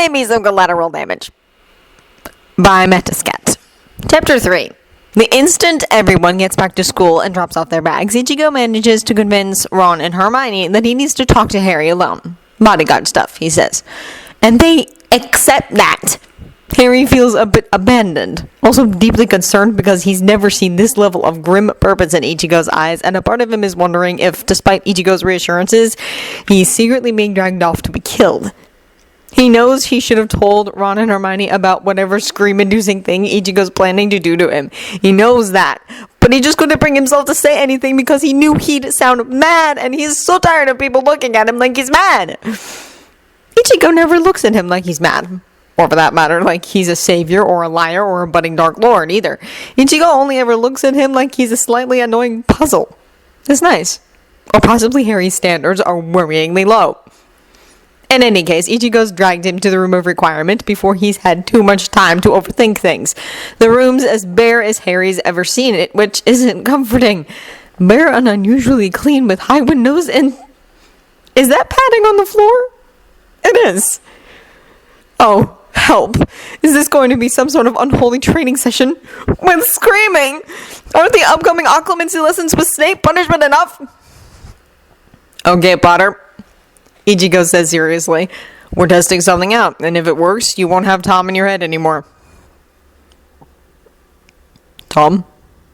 may be some collateral damage. By Metascat. Chapter 3. The instant everyone gets back to school and drops off their bags, Ichigo manages to convince Ron and Hermione that he needs to talk to Harry alone. Bodyguard stuff, he says. And they accept that. Harry feels a bit abandoned, also deeply concerned because he's never seen this level of grim purpose in Ichigo's eyes, and a part of him is wondering if, despite Ichigo's reassurances, he's secretly being dragged off to be killed. He knows he should have told Ron and Hermione about whatever scream-inducing thing Ichigo's planning to do to him. He knows that. But he just couldn't bring himself to say anything because he knew he'd sound mad, and he's so tired of people looking at him like he's mad. Ichigo never looks at him like he's mad. Or for that matter, like he's a savior or a liar or a budding Dark Lord either. Ichigo only ever looks at him like he's a slightly annoying puzzle. It's nice. Or possibly Harry's standards are worryingly low. In any case, Ichigo's dragged him to the room of requirement before he's had too much time to overthink things. The room's as bare as Harry's ever seen it, which isn't comforting. Bare and unusually clean with high windows and... Is that padding on the floor? It is. Oh, help. Is this going to be some sort of unholy training session? With screaming! Aren't the upcoming occlumency lessons with Snape punishment enough? Okay, Potter. Ichigo says seriously, we're testing something out, and if it works, you won't have Tom in your head anymore. Tom?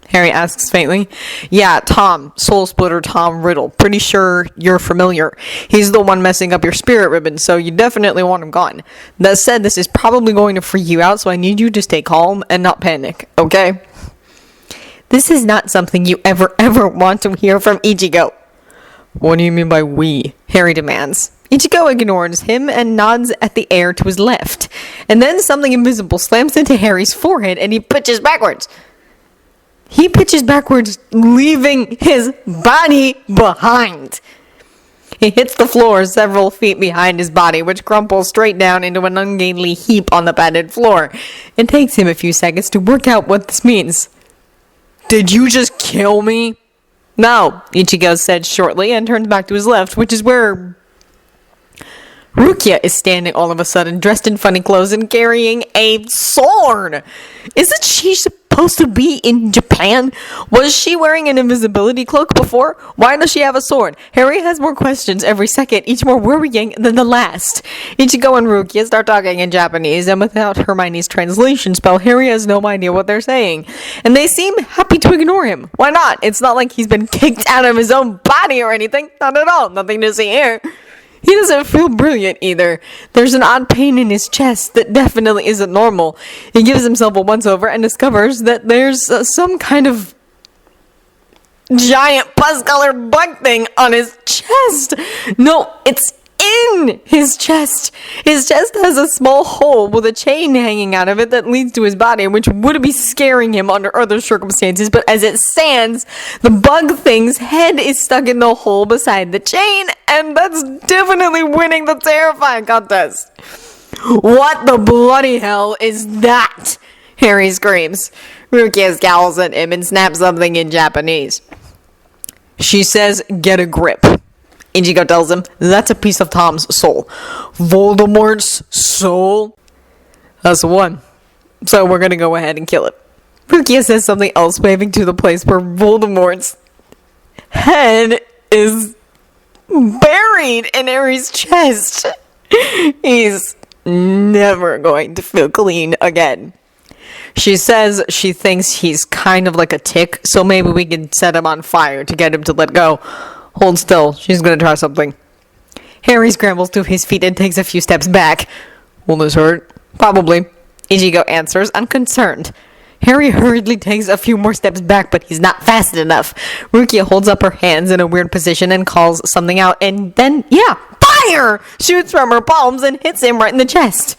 Harry asks faintly. Yeah, Tom. Soul Splitter Tom Riddle. Pretty sure you're familiar. He's the one messing up your spirit ribbon, so you definitely want him gone. That said, this is probably going to freak you out, so I need you to stay calm and not panic, okay? This is not something you ever want to hear from Ichigo. What do you mean by we? Harry demands. Ichigo ignores him and nods at the air to his left. And then something invisible slams into Harry's forehead and he pitches backwards. He pitches backwards, leaving his body behind. He hits the floor several feet behind his body, which crumples straight down into an ungainly heap on the padded floor. It takes him a few seconds to work out what this means. Did you just kill me? No, Ichigo said shortly and turns back to his left, which is where Rukia is standing all of a sudden, dressed in funny clothes and carrying a sword. Isn't she supposed to be in Japan? Was she wearing an invisibility cloak before? Why does she have a sword? Harry has more questions every second, each more worrying than the last. Ichigo and Rukia start talking in Japanese, and without Hermione's translation spell, Harry has no idea what they're saying. And they seem happy to ignore him. Why not? It's not like he's been kicked out of his own body or anything. Not at all. Nothing to see here. He doesn't feel brilliant either. There's an odd pain in his chest that definitely isn't normal. He gives himself a once-over and discovers that there's some kind of giant pus-colored bug thing on his chest. No, it's in his chest. His chest has a small hole with a chain hanging out of it that leads to his body, which would be scaring him under other circumstances, but as it stands, the bug thing's head is stuck in the hole beside the chain, and that's definitely winning the terrifying contest. What the bloody hell is that? Harry screams. Rukia scowls at him and snaps something in Japanese. She says, get a grip. Ichigo tells him, that's a piece of Tom's soul. Voldemort's soul? That's the one. So we're gonna go ahead and kill it. Rukia says something else, waving to the place where Voldemort's head is buried in Harry's chest. He's never going to feel clean again. She says she thinks he's kind of like a tick, so maybe we can set him on fire to get him to let go. Hold still. She's gonna try something. Harry scrambles to his feet and takes a few steps back. Will this hurt? Probably. Ichigo answers, unconcerned. Harry hurriedly takes a few more steps back, but he's not fast enough. Rukia holds up her hands in a weird position and calls something out, and then, fire! Shoots from her palms and hits him right in the chest.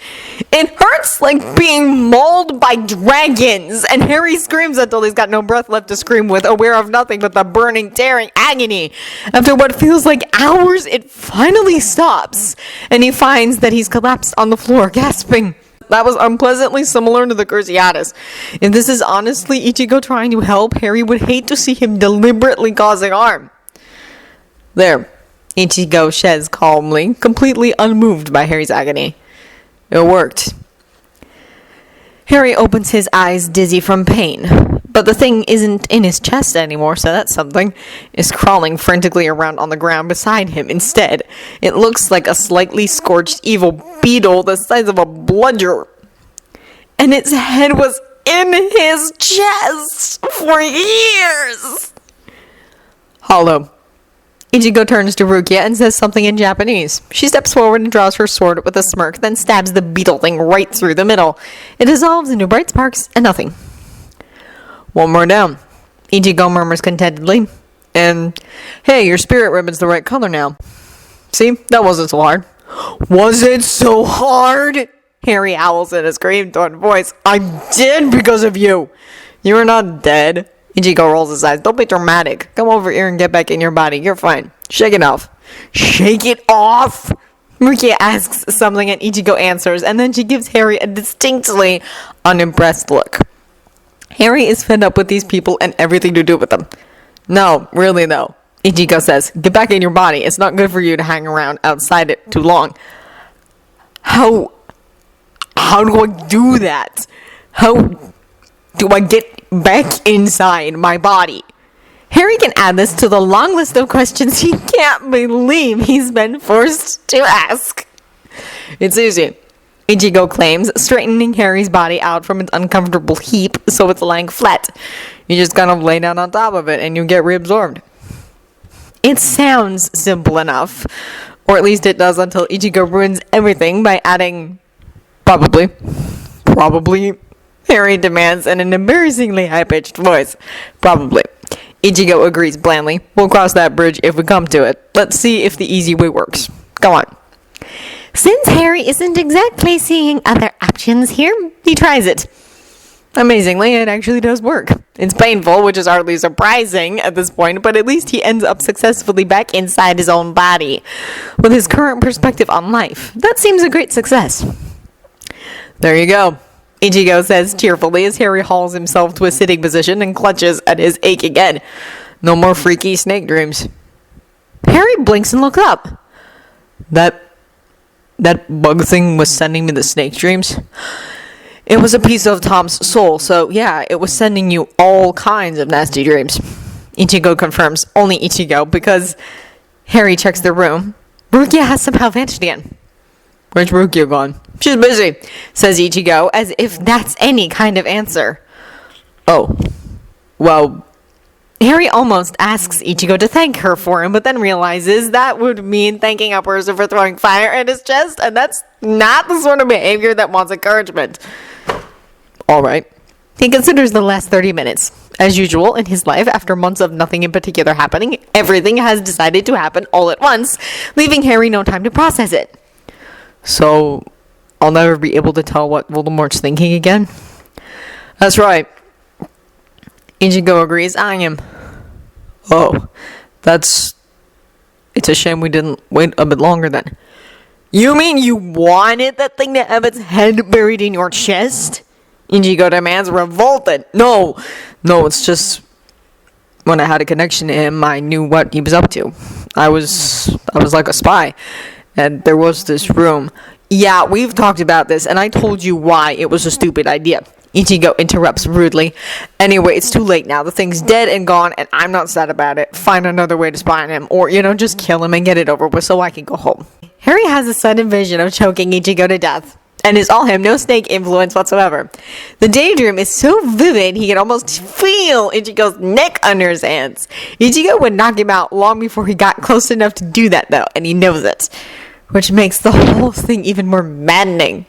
It hurts like being mauled by dragons, and Harry screams until he's got no breath left to scream with, aware of nothing but the burning, tearing agony. After what feels like hours, it finally stops, and he finds that he's collapsed on the floor, gasping. That was unpleasantly similar to the Cruciatus. If this is honestly Ichigo trying to help, Harry would hate to see him deliberately causing harm. There, Ichigo says calmly, completely unmoved by Harry's agony. It worked. Harry opens his eyes, dizzy from pain. But the thing isn't in his chest anymore, so that something is crawling frantically around on the ground beside him instead. It looks like a slightly scorched evil beetle the size of a bludger. And its head was in his chest for years. Hollow. Ichigo turns to Rukia and says something in Japanese. She steps forward and draws her sword with a smirk, then stabs the beetle thing right through the middle. It dissolves into bright sparks and nothing. One more down. Ichigo murmurs contentedly. And, hey, your spirit ribbon's the right color now. See? That wasn't so hard. Was it so hard? Harry howls in a scream-tone voice. I did because of you. You are not dead. Ichigo rolls his eyes. Don't be dramatic. Come over here and get back in your body. You're fine. Shake it off. Shake it off? Rukia asks something and Ichigo answers, and then she gives Harry a distinctly unimpressed look. Harry is fed up with these people and everything to do with them. No, really though. Ichigo says, get back in your body. It's not good for you to hang around outside it too long. How do I do that? How do I get back inside my body? Harry can add this to the long list of questions he can't believe he's been forced to ask. It's easy, Ichigo claims, straightening Harry's body out from its uncomfortable heap so it's lying flat. You just kind of lay down on top of it and you get reabsorbed. It sounds simple enough, or at least it does until Ichigo ruins everything by adding probably, Harry demands in an embarrassingly high-pitched voice. Probably. Ichigo agrees blandly. We'll cross that bridge if we come to it. Let's see if the easy way works. Go on. Since Harry isn't exactly seeing other options here, he tries it. Amazingly, it actually does work. It's painful, which is hardly surprising at this point, but at least he ends up successfully back inside his own body. With his current perspective on life, that seems a great success. There you go, Ichigo says cheerfully as Harry hauls himself to a sitting position and clutches at his aching head. No more freaky snake dreams. Harry blinks and looks up. That bug thing was sending me the snake dreams? It was a piece of Tom's soul, so yeah, it was sending you all kinds of nasty dreams. Ichigo confirms, only Ichigo, because Harry checks the room. Rukia has somehow vanished again. Where's Rukia gone? She's busy, says Ichigo, as if that's any kind of answer. Oh, well, Harry almost asks Ichigo to thank her for him, but then realizes that would mean thanking a person for throwing fire at his chest, and that's not the sort of behavior that wants encouragement. Alright. He considers the last 30 minutes. As usual in his life, after months of nothing in particular happening, everything has decided to happen all at once, leaving Harry no time to process it. So, I'll never be able to tell what Voldemort's thinking again? That's right. Ichigo agrees. I am. Oh, it's a shame we didn't wait a bit longer then. You mean you wanted that thing to have its head buried in your chest? Ichigo demands, revolted. No, it's just when I had a connection to him, I knew what he was up to. I was like a spy, and there was this room. Yeah, we've talked about this, and I told you why it was a stupid idea. Ichigo interrupts rudely. Anyway, it's too late now. The thing's dead and gone, and I'm not sad about it. Find another way to spy on him, or, just kill him and get it over with so I can go home. Harry has a sudden vision of choking Ichigo to death, and it's all him, no snake influence whatsoever. The daydream is so vivid, he can almost feel Ichigo's neck under his hands. Ichigo would knock him out long before he got close enough to do that, though, and he knows it, which makes the whole thing even more maddening.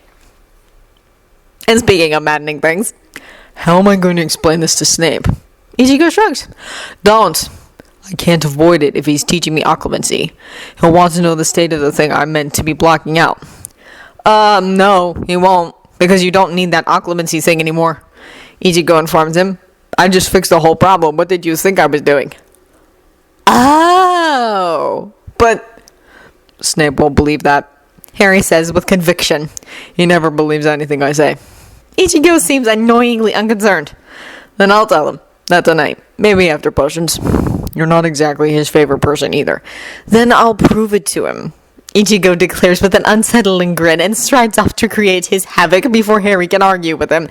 And speaking of maddening things, how am I going to explain this to Snape? Ichigo shrugs. Don't. I can't avoid it if he's teaching me occlumency. He'll want to know the state of the thing I'm meant to be blocking out. No, he won't, because you don't need that occlumency thing anymore. Ichigo informs him. I just fixed the whole problem. What did you think I was doing? Oh, but Snape won't believe that, Harry says with conviction. He never believes anything I say. Ichigo seems annoyingly unconcerned. Then I'll tell him. Not tonight. Maybe after potions. You're not exactly his favorite person either. Then I'll prove it to him. Ichigo declares with an unsettling grin and strides off to create his havoc before Harry can argue with him.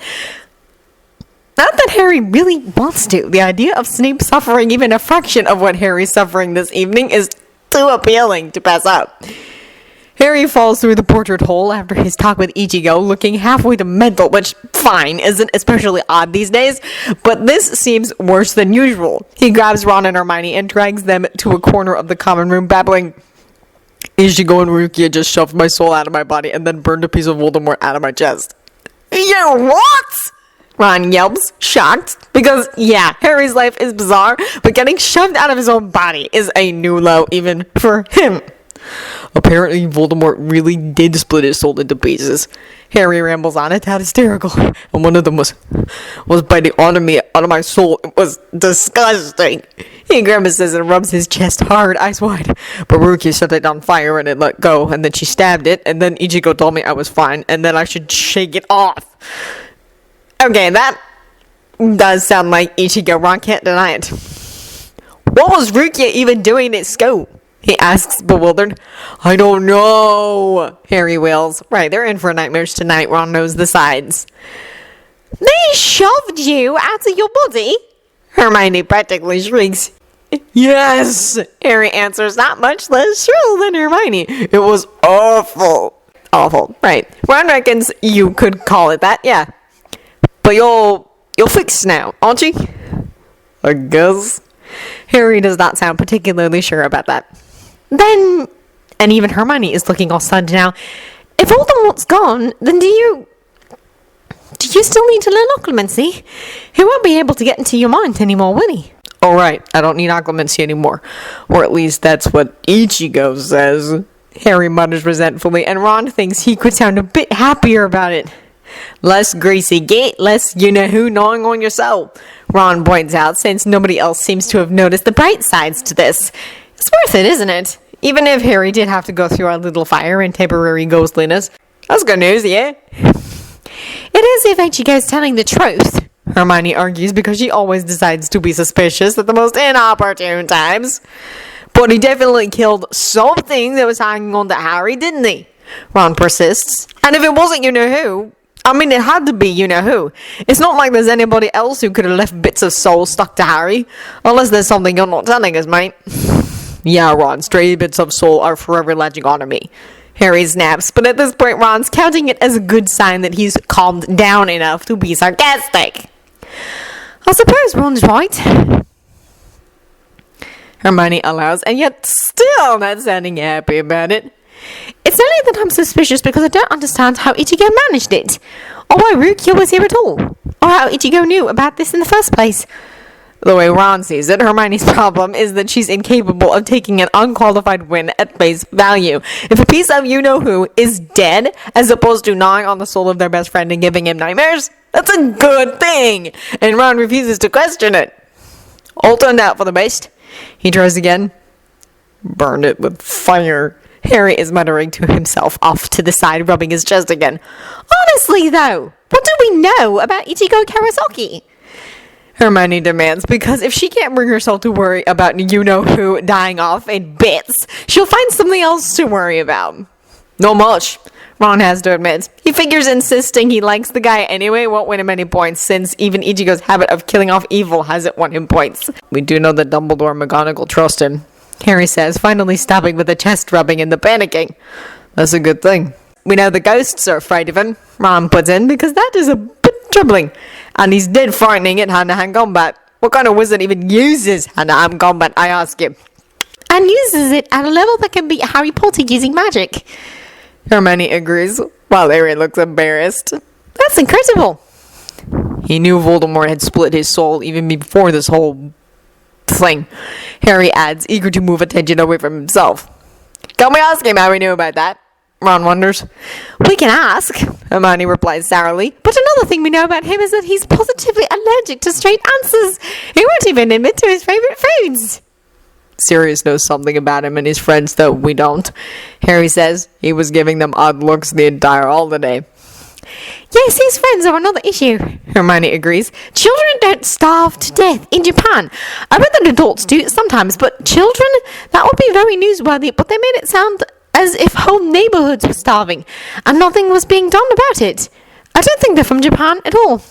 Not that Harry really wants to. The idea of Snape suffering even a fraction of what Harry's suffering this evening is too appealing to pass up. Harry falls through the portrait hole after his talk with Ichigo, looking halfway to mental, which, fine, isn't especially odd these days, but this seems worse than usual. He grabs Ron and Hermione and drags them to a corner of the common room, babbling, Ichigo and Rukia just shoved my soul out of my body and then burned a piece of Voldemort out of my chest. You what? Ron yelps, shocked, because, yeah, Harry's life is bizarre, but getting shoved out of his own body is a new low even for him. Apparently, Voldemort really did split his soul into pieces. Harry rambles on, it's hysterical, and one of them was biting onto me, out of my soul. It was disgusting. He grimaces and rubs his chest hard, eyes wide. But Rukia set it on fire and it let go, and then she stabbed it, and then Ichigo told me I was fine, and then I should shake it off. Okay, that does sound like Ichigo. Ron can't deny it. What was Rukia even doing at school? He asks, bewildered. I don't know, Harry wails. Right, they're in for nightmares tonight. Ron knows the sides. They shoved you out of your body? Hermione practically shrieks. Yes, Harry answers, not much less shrill than Hermione. It was awful. Awful, right. Ron reckons you could call it that, yeah. But you're fixed now, aren't you? I guess. Harry does not sound particularly sure about that. Then, and even Hermione is looking all stunned now, if Voldemort's gone, then do you still need to learn occlumency? He won't be able to get into your mind anymore, will he? Oh, right, I don't need occlumency anymore. Or at least that's what Ichigo says. Harry mutters resentfully, and Ron thinks he could sound a bit happier about it. Less greasy gate, less you-know-who gnawing on your soul, Ron points out, since nobody else seems to have noticed the bright sides to this. It's worth it, isn't it? Even if Harry did have to go through a little fire and temporary ghostliness. That's good news, yeah? It is if Ichigo's telling the truth, Hermione argues, because she always decides to be suspicious at the most inopportune times. But he definitely killed something that was hanging on to Harry, didn't he? Ron persists. And if it wasn't you-know-who, I mean, it had to be you-know-who. It's not like there's anybody else who could have left bits of soul stuck to Harry. Unless there's something you're not telling us, mate. Yeah, Ron, stray bits of soul are forever latching onto me. Harry snaps, but at this point Ron's counting it as a good sign that he's calmed down enough to be sarcastic. I suppose Ron's right, Hermione allows, and yet still not sounding happy about it. It's only that I'm suspicious because I don't understand how Ichigo managed it, or why Rukia was here at all, or how Ichigo knew about this in the first place. The way Ron sees it, Hermione's problem is that she's incapable of taking an unqualified win at face value. If a piece of you-know-who is dead, as opposed to gnawing on the soul of their best friend and giving him nightmares, that's a good thing, and Ron refuses to question it. All turned out for the best. He tries again. Burn it with fire. Harry is muttering to himself off to the side, rubbing his chest again. Honestly, though, what do we know about Ichigo Karasaki? Hermione demands, because if she can't bring herself to worry about you-know-who dying off in bits, she'll find something else to worry about. Not much, Ron has to admit. He figures insisting he likes the guy anyway won't win him any points, since even Ichigo's habit of killing off evil hasn't won him points. We do know that Dumbledore and McGonagall trust him, Harry says, finally stopping with the chest rubbing and the panicking. That's a good thing. We know the ghosts are afraid of him, Ron puts in, because that is a bit troubling. And he's dead frightening at hand-to-hand combat. What kind of wizard even uses hand-to-hand combat, I ask you? And uses it at a level that can beat Harry Potter using magic. Hermione agrees, while Harry looks embarrassed. That's incredible. He knew Voldemort had split his soul even before this whole thing, Harry adds, eager to move attention away from himself. Can we ask him how he knew about that? Ron wonders. We can ask, Hermione replies sourly, but another thing we know about him is that he's positively allergic to straight answers. He won't even admit to his favorite foods. Sirius knows something about him and his friends, though we don't. Harry says he was giving them odd looks the entire holiday. Yes, his friends are another issue, Hermione agrees. Children don't starve to death in Japan. I bet that adults do sometimes, but children? That would be very newsworthy, but they made it sound as if whole neighborhoods were starving, and nothing was being done about it. I don't think they're from Japan at all.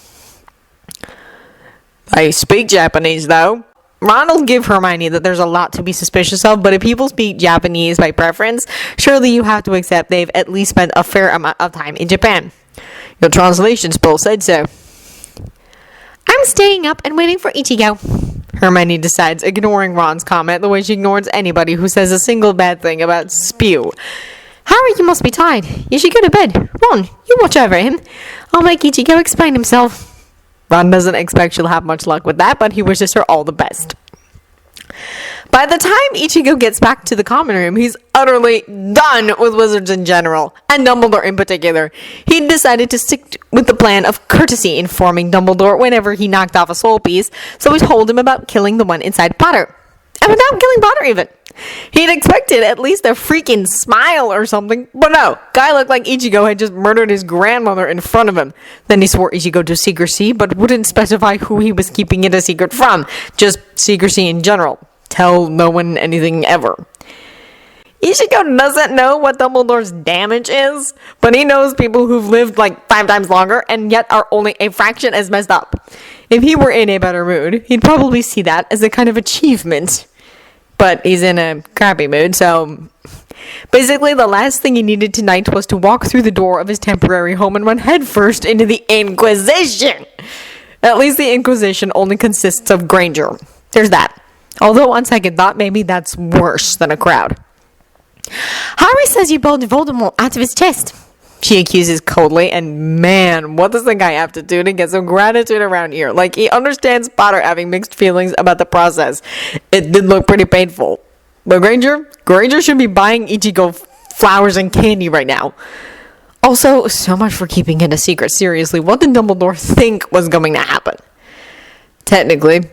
They speak Japanese, though. Ron will give Hermione that there's a lot to be suspicious of, but if people speak Japanese by preference, surely you have to accept they've at least spent a fair amount of time in Japan. Your translation spell said so. I'm staying up and waiting for Ichigo, Hermione decides, ignoring Ron's comment the way she ignores anybody who says a single bad thing about Spew. Harry, you must be tired. You should go to bed. Ron, you watch over him. I'll make Ichigo explain himself. Ron doesn't expect she'll have much luck with that, but he wishes her all the best. By the time Ichigo gets back to the common room, he's utterly done with wizards in general, and Dumbledore in particular. He decided to stick with the plan of courtesy, informing Dumbledore whenever he knocked off a soul piece, so he told him about killing the one inside Potter. And without killing Potter even. He'd expected at least a freaking smile or something, but no, guy looked like Ichigo had just murdered his grandmother in front of him. Then he swore Ichigo to secrecy, but wouldn't specify who he was keeping it a secret from, just secrecy in general. Tell no one anything ever. Ichigo doesn't know what Dumbledore's damage is, but he knows people who've lived like 5 times longer and yet are only a fraction as messed up. If he were in a better mood, he'd probably see that as a kind of achievement. But he's in a crappy mood, so basically the last thing he needed tonight was to walk through the door of his temporary home and run headfirst into the Inquisition. At least the Inquisition only consists of Granger. There's that. Although on second thought, maybe that's worse than a crowd. Harry says you bowled Voldemort out of his chest, she accuses coldly, and man, what does the guy have to do to get some gratitude around here? Like, he understands Potter having mixed feelings about the process. It did look pretty painful. But Granger should be buying Ichigo flowers and candy right now. Also, so much for keeping it a secret. Seriously, what did Dumbledore think was going to happen? Technically,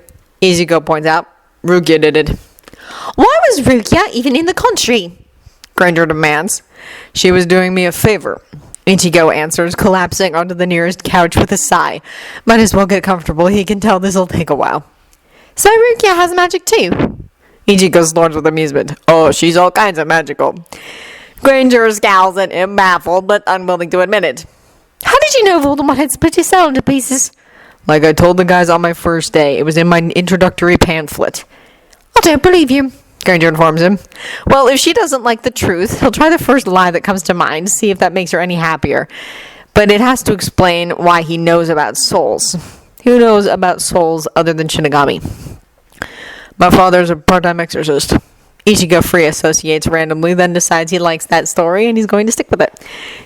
Ichigo points out, Rukia did it. Why was Rukia even in the country? Granger demands. She was doing me a favor. Ichigo answers, collapsing onto the nearest couch with a sigh. Might as well get comfortable. He can tell this'll take a while. So Rukia has magic too? Ichigo snorts with amusement. Oh, she's all kinds of magical. Granger scowls at him, baffled but unwilling to admit it. How did you know Voldemort had split his cell into pieces? Like I told the guys on my first day. It was in my introductory pamphlet. I don't believe you, Granger informs him. Well, if she doesn't like the truth, he'll try the first lie that comes to mind, see if that makes her any happier. But it has to explain why he knows about souls. Who knows about souls other than Shinigami? My father's a part-time exorcist. Ichigo free associates randomly, then decides he likes that story and he's going to stick with it.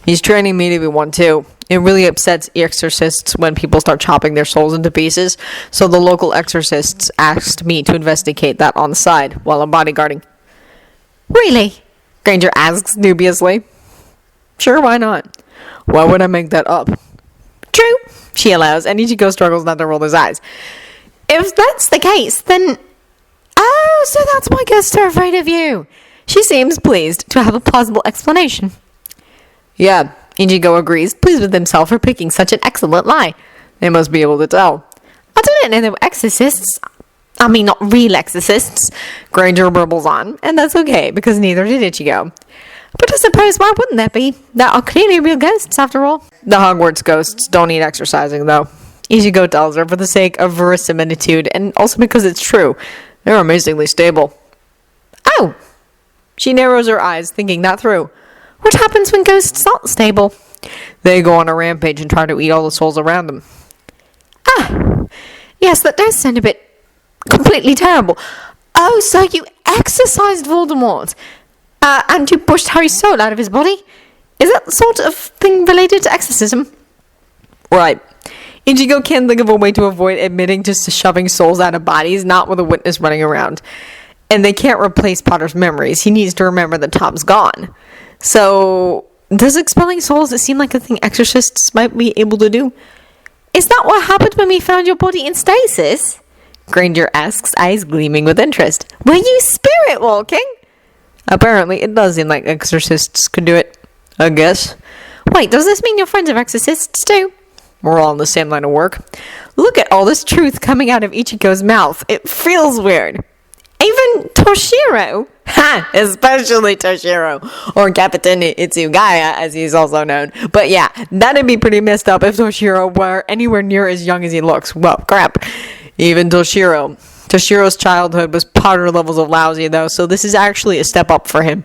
He's training me to be one too. It really upsets exorcists when people start chopping their souls into pieces, so the local exorcists asked me to investigate that on the side while I'm bodyguarding. Really? Granger asks dubiously. Sure, why not? Why would I make that up? True, she allows, and Ichigo struggles not to roll his eyes. If that's the case, then... Oh, so that's why guests are afraid of you. She seems pleased to have a plausible explanation. Yeah, Ichigo agrees, pleased with himself for picking such an excellent lie. They must be able to tell. I didn't know they were exorcists. I mean, not real exorcists. Granger burbles on, and that's okay, because neither did Ichigo. But I suppose why wouldn't there be? There are clearly real ghosts, after all. The Hogwarts ghosts don't need exorcising, though. Ichigo tells her for the sake of verisimilitude, and also because it's true. They're amazingly stable. Oh! She narrows her eyes, thinking that through. What happens when ghosts aren't stable? They go on a rampage and try to eat all the souls around them. Ah! Yes, that does sound a bit completely terrible. Oh, so you exorcised Voldemort. And you pushed Harry's soul out of his body? Is that the sort of thing related to exorcism? Right. Ichigo can't think of a way to avoid admitting to shoving souls out of bodies, not with a witness running around. And they can't replace Potter's memories. He needs to remember that Tom's gone. So, does expelling souls seem like a thing exorcists might be able to do? Is that what happened when we found your body in stasis? Granger asks, eyes gleaming with interest. Were you spirit walking? Apparently, it does seem like exorcists could do it. I guess. Wait, does this mean your friends are exorcists too? We're all in the same line of work. Look at all this truth coming out of Ichigo's mouth. It feels weird. Even Toshiro. Ha! Especially Toshiro. Or Captain Itsugaya, as he's also known. But yeah, that'd be pretty messed up if Toshiro were anywhere near as young as he looks. Well, crap. Even Toshiro. Toshiro's childhood was Potter levels of lousy, though, so this is actually a step up for him.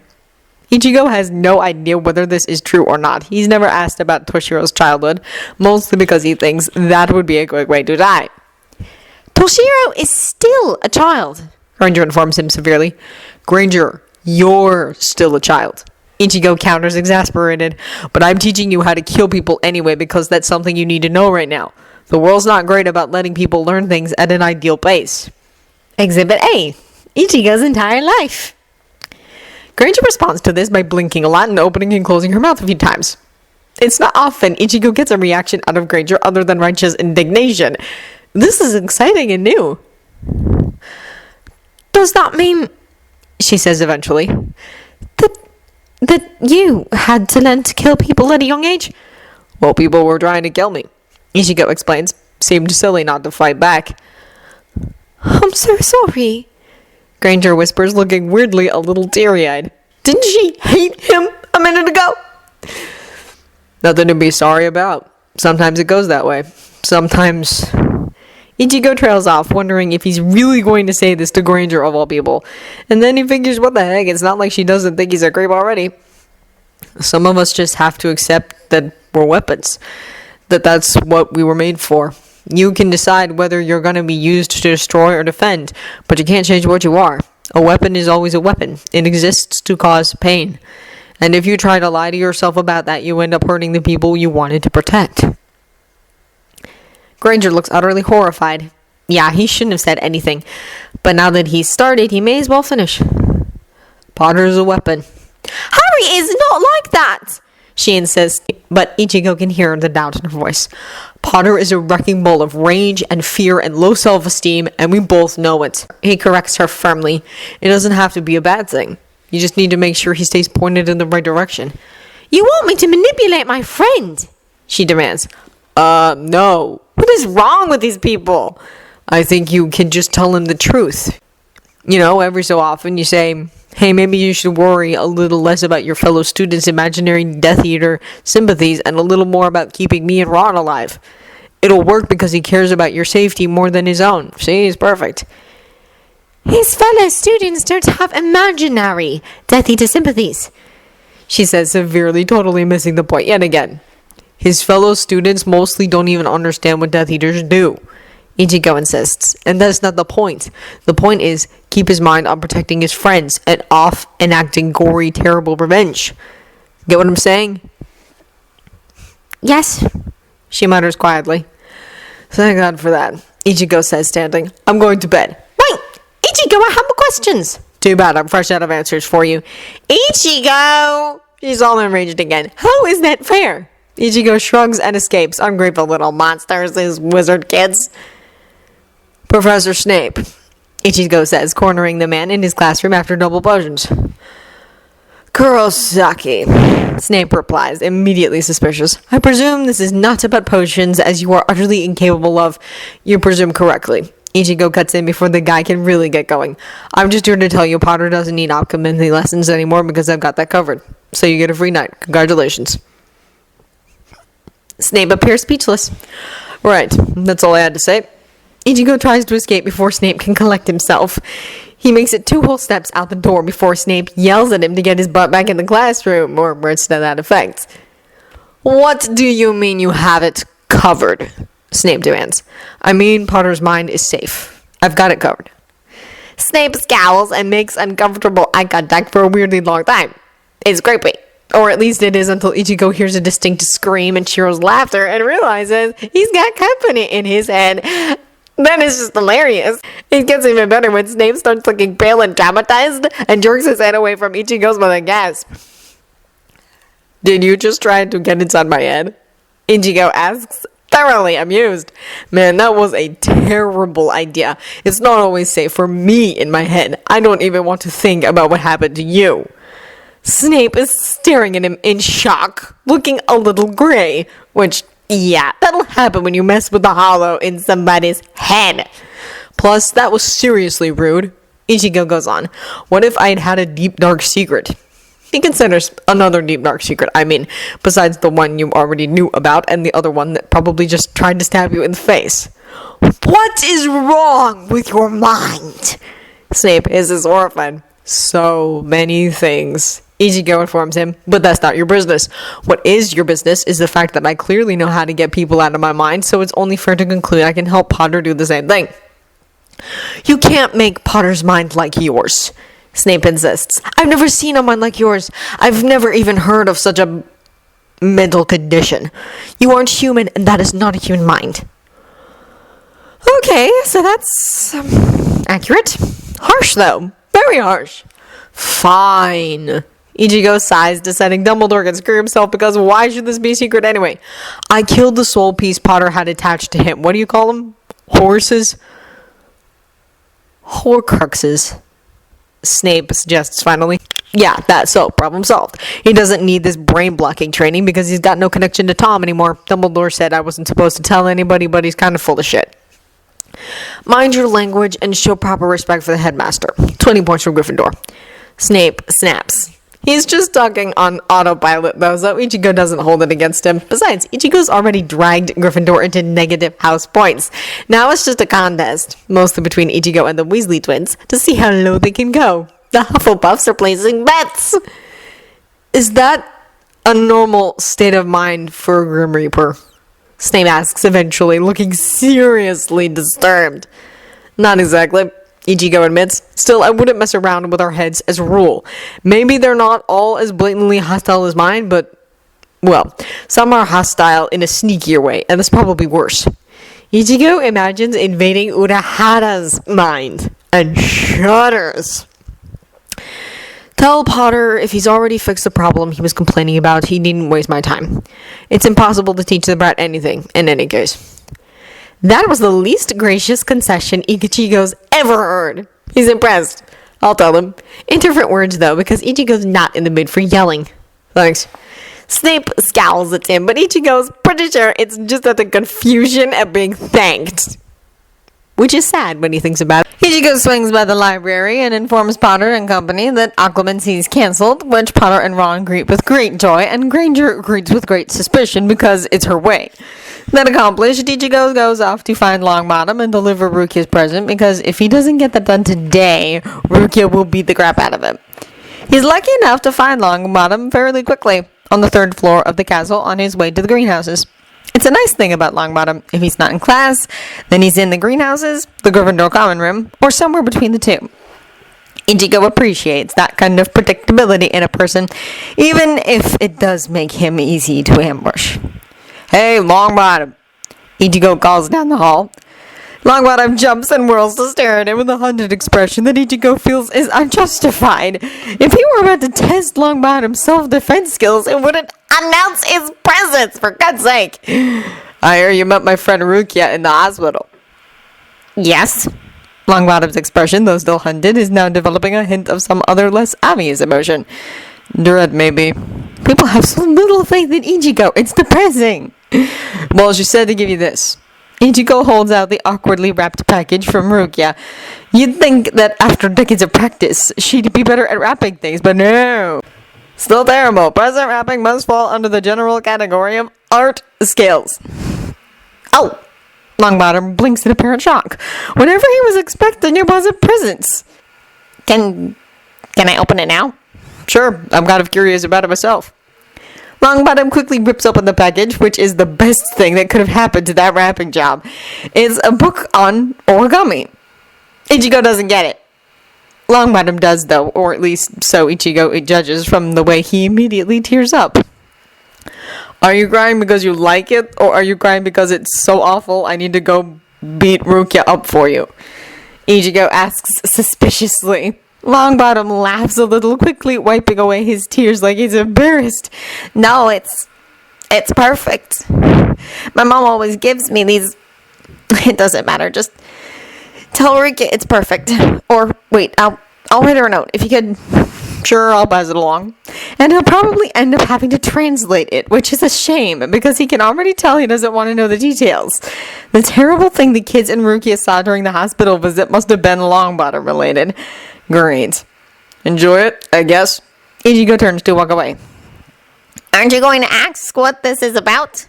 Ichigo has no idea whether this is true or not. He's never asked about Toshiro's childhood, mostly because he thinks that would be a quick way to die. Toshiro is still a child, Granger informs him severely. Granger, you're still a child. Ichigo counters exasperated. But I'm teaching you how to kill people anyway because that's something you need to know right now. The world's not great about letting people learn things at an ideal pace. Exhibit A. Ichigo's entire life. Granger responds to this by blinking a lot and opening and closing her mouth a few times. It's not often Ichigo gets a reaction out of Granger other than righteous indignation. This is exciting and new. Does that mean, she says eventually, that you had to learn to kill people at a young age? Well, people were trying to kill me, Ichigo explains. Seemed silly not to fight back. I'm so sorry, Granger whispers, looking weirdly a little teary-eyed. Didn't she hate him a minute ago? Nothing to be sorry about. Sometimes it goes that way. Sometimes... Ichigo trails off, wondering if he's really going to say this to Granger of all people. And then he figures, what the heck, it's not like she doesn't think he's a creep already. Some of us just have to accept that we're weapons. That's what we were made for. You can decide whether you're going to be used to destroy or defend, but you can't change what you are. A weapon is always a weapon. It exists to cause pain. And if you try to lie to yourself about that, you end up hurting the people you wanted to protect. Granger looks utterly horrified. Yeah, he shouldn't have said anything. But now that he's started, he may as well finish. Potter's a weapon. Harry is not like that, she insists, but Ichigo can hear the doubt in her voice. Potter is a wrecking ball of rage and fear and low self-esteem, and we both know it. He corrects her firmly. It doesn't have to be a bad thing. You just need to make sure he stays pointed in the right direction. You want me to manipulate my friend? She demands. No. What is wrong with these people? I think you can just tell him the truth. You know, every so often you say, hey, maybe you should worry a little less about your fellow students' imaginary Death Eater sympathies and a little more about keeping me and Ron alive. It'll work because he cares about your safety more than his own. See, he's perfect. His fellow students don't have imaginary Death Eater sympathies, she says severely, totally missing the point yet again. His fellow students mostly don't even understand what Death Eaters do, Ichigo insists, and that's not the point. The point is, keep his mind on protecting his friends and off enacting gory, terrible revenge. Get what I'm saying? Yes, she mutters quietly. Thank God for that, Ichigo says, standing. I'm going to bed. Wait, Ichigo, I have more questions. Too bad, I'm fresh out of answers for you. Ichigo! She's all enraged again. How is that fair? Ichigo shrugs and escapes. Ungrateful little monsters, these wizard kids. Professor Snape, Ichigo says, cornering the man in his classroom after double potions. Kurosaki, Snape replies, immediately suspicious. I presume this is not about potions, as you are utterly incapable of. You presume correctly. Ichigo cuts in before the guy can really get going. I'm just here to tell you Potter doesn't need alchemy lessons anymore because I've got that covered. So you get a free night. Congratulations. Snape appears speechless. Right, that's all I had to say. Ichigo tries to escape before Snape can collect himself. He makes it 2 whole steps out the door before Snape yells at him to get his butt back in the classroom, or words to that effect. What do you mean you have it covered? Snape demands. I mean Potter's mind is safe. I've got it covered. Snape scowls and makes uncomfortable eye contact for a weirdly long time. It's creepy. Or at least it is until Ichigo hears a distinct scream and Shiro's laughter and realizes he's got company in his head. That is just hilarious. It gets even better when Snape starts looking pale and traumatized and jerks his head away from Ichigo's with a gasp. Did you just try to get inside my head? Ichigo asks, thoroughly amused. Man, that was a terrible idea. It's not always safe for me in my head. I don't even want to think about what happened to you. Snape is staring at him in shock, looking a little gray, which, yeah, that'll happen when you mess with the hollow in somebody's head. Plus, that was seriously rude. Ichigo goes on. What if I'd had a deep, dark secret? He considers another deep, dark secret, besides the one you already knew about and the other one that probably just tried to stab you in the face. What is wrong with your mind? Snape is horrified. So many things. Ichigo informs him, but that's not your business. What is your business is the fact that I clearly know how to get people out of my mind, so it's only fair to conclude I can help Potter do the same thing. You can't make Potter's mind like yours, Snape insists. I've never seen a mind like yours. I've never even heard of such a mental condition. You aren't human, and that is not a human mind. Okay, so that's accurate. Harsh, though. Very harsh. Fine. Ichigo sighs, deciding Dumbledore can screw himself because why should this be secret anyway? I killed the soul piece Potter had attached to him. What do you call them? Horses? Horcruxes. Snape suggests finally. Yeah, that's so. Problem solved. He doesn't need this brain-blocking training because he's got no connection to Tom anymore. Dumbledore said I wasn't supposed to tell anybody, but he's kind of full of shit. Mind your language and show proper respect for the headmaster. 20 points from Gryffindor. Snape snaps. He's just talking on autopilot, though, so Ichigo doesn't hold it against him. Besides, Ichigo's already dragged Gryffindor into negative house points. Now it's just a contest, mostly between Ichigo and the Weasley twins, to see how low they can go. The Hufflepuffs are placing bets! Is that a normal state of mind for a Grim Reaper? Snape asks eventually, looking seriously disturbed. Not exactly. Ichigo admits. Still, I wouldn't mess around with our heads as a rule. Maybe they're not all as blatantly hostile as mine, but, well, some are hostile in a sneakier way, and that's probably worse. Ichigo imagines invading Urahara's mind, and shudders. Tell Potter if he's already fixed the problem he was complaining about, he needn't waste my time. It's impossible to teach the brat anything, in any case. That was the least gracious concession Ichigo's ever heard. He's impressed. I'll tell him. In different words, though, because Ichigo's not in the mood for yelling. Thanks. Snape scowls at him, but Ichigo's pretty sure it's just at the confusion at being thanked. Which is sad when he thinks about it. Ichigo swings by the library and informs Potter and company that occlumency's cancelled, which Potter and Ron greet with great joy, and Granger greets with great suspicion because it's her way. That accomplished, Ichigo goes off to find Longbottom and deliver Rukia's present, because if he doesn't get that done today, Rukia will beat the crap out of him. He's lucky enough to find Longbottom fairly quickly, on the 3rd floor of the castle on his way to the greenhouses. It's a nice thing about Longbottom. If he's not in class, then he's in the greenhouses, the Gryffindor common room, or somewhere between the two. Ichigo appreciates that kind of predictability in a person, even if it does make him easy to ambush. Hey, Longbottom! Ichigo calls down the hall. Longbottom jumps and whirls to stare at him with a haunted expression that Ichigo feels is unjustified. If he were about to test Longbottom's self-defense skills, it wouldn't announce his presence, for God's sake. I hear you met my friend Rukia in the hospital. Yes. Longbottom's expression, though still hunted, is now developing a hint of some other less obvious emotion. Dread, maybe. People have so little faith in Ichigo. It's depressing. Well, she said to give you this. Ichigo holds out the awkwardly wrapped package from Rukia. You'd think that after decades of practice, she'd be better at wrapping things, but no. Still terrible. Present wrapping must fall under the general category of art skills. Oh! Longbottom blinks in apparent shock. Whenever he was expecting it wasn't presents. Can I open it now? Sure, I'm kind of curious about it myself. Longbottom quickly rips open the package, which is the best thing that could have happened to that wrapping job. It's a book on origami. Ichigo doesn't get it. Longbottom does, though, or at least so Ichigo judges from the way he immediately tears up. Are you crying because you like it, or are you crying because it's so awful I need to go beat Rukia up for you? Ichigo asks suspiciously. Longbottom laughs a little, quickly wiping away his tears like he's embarrassed. No, it's perfect. My mom always gives me these. It doesn't matter, just tell Rukia it's perfect. Or, wait, I'll write her a note. If you could Sure, I'll pass it along. And he'll probably end up having to translate it, which is a shame, because he can already tell he doesn't want to know the details. The terrible thing the kids in Rukia saw during the hospital visit must have been Longbottom related. Great. Enjoy it, I guess. Ichigo turns to walk away. Aren't you going to ask what this is about?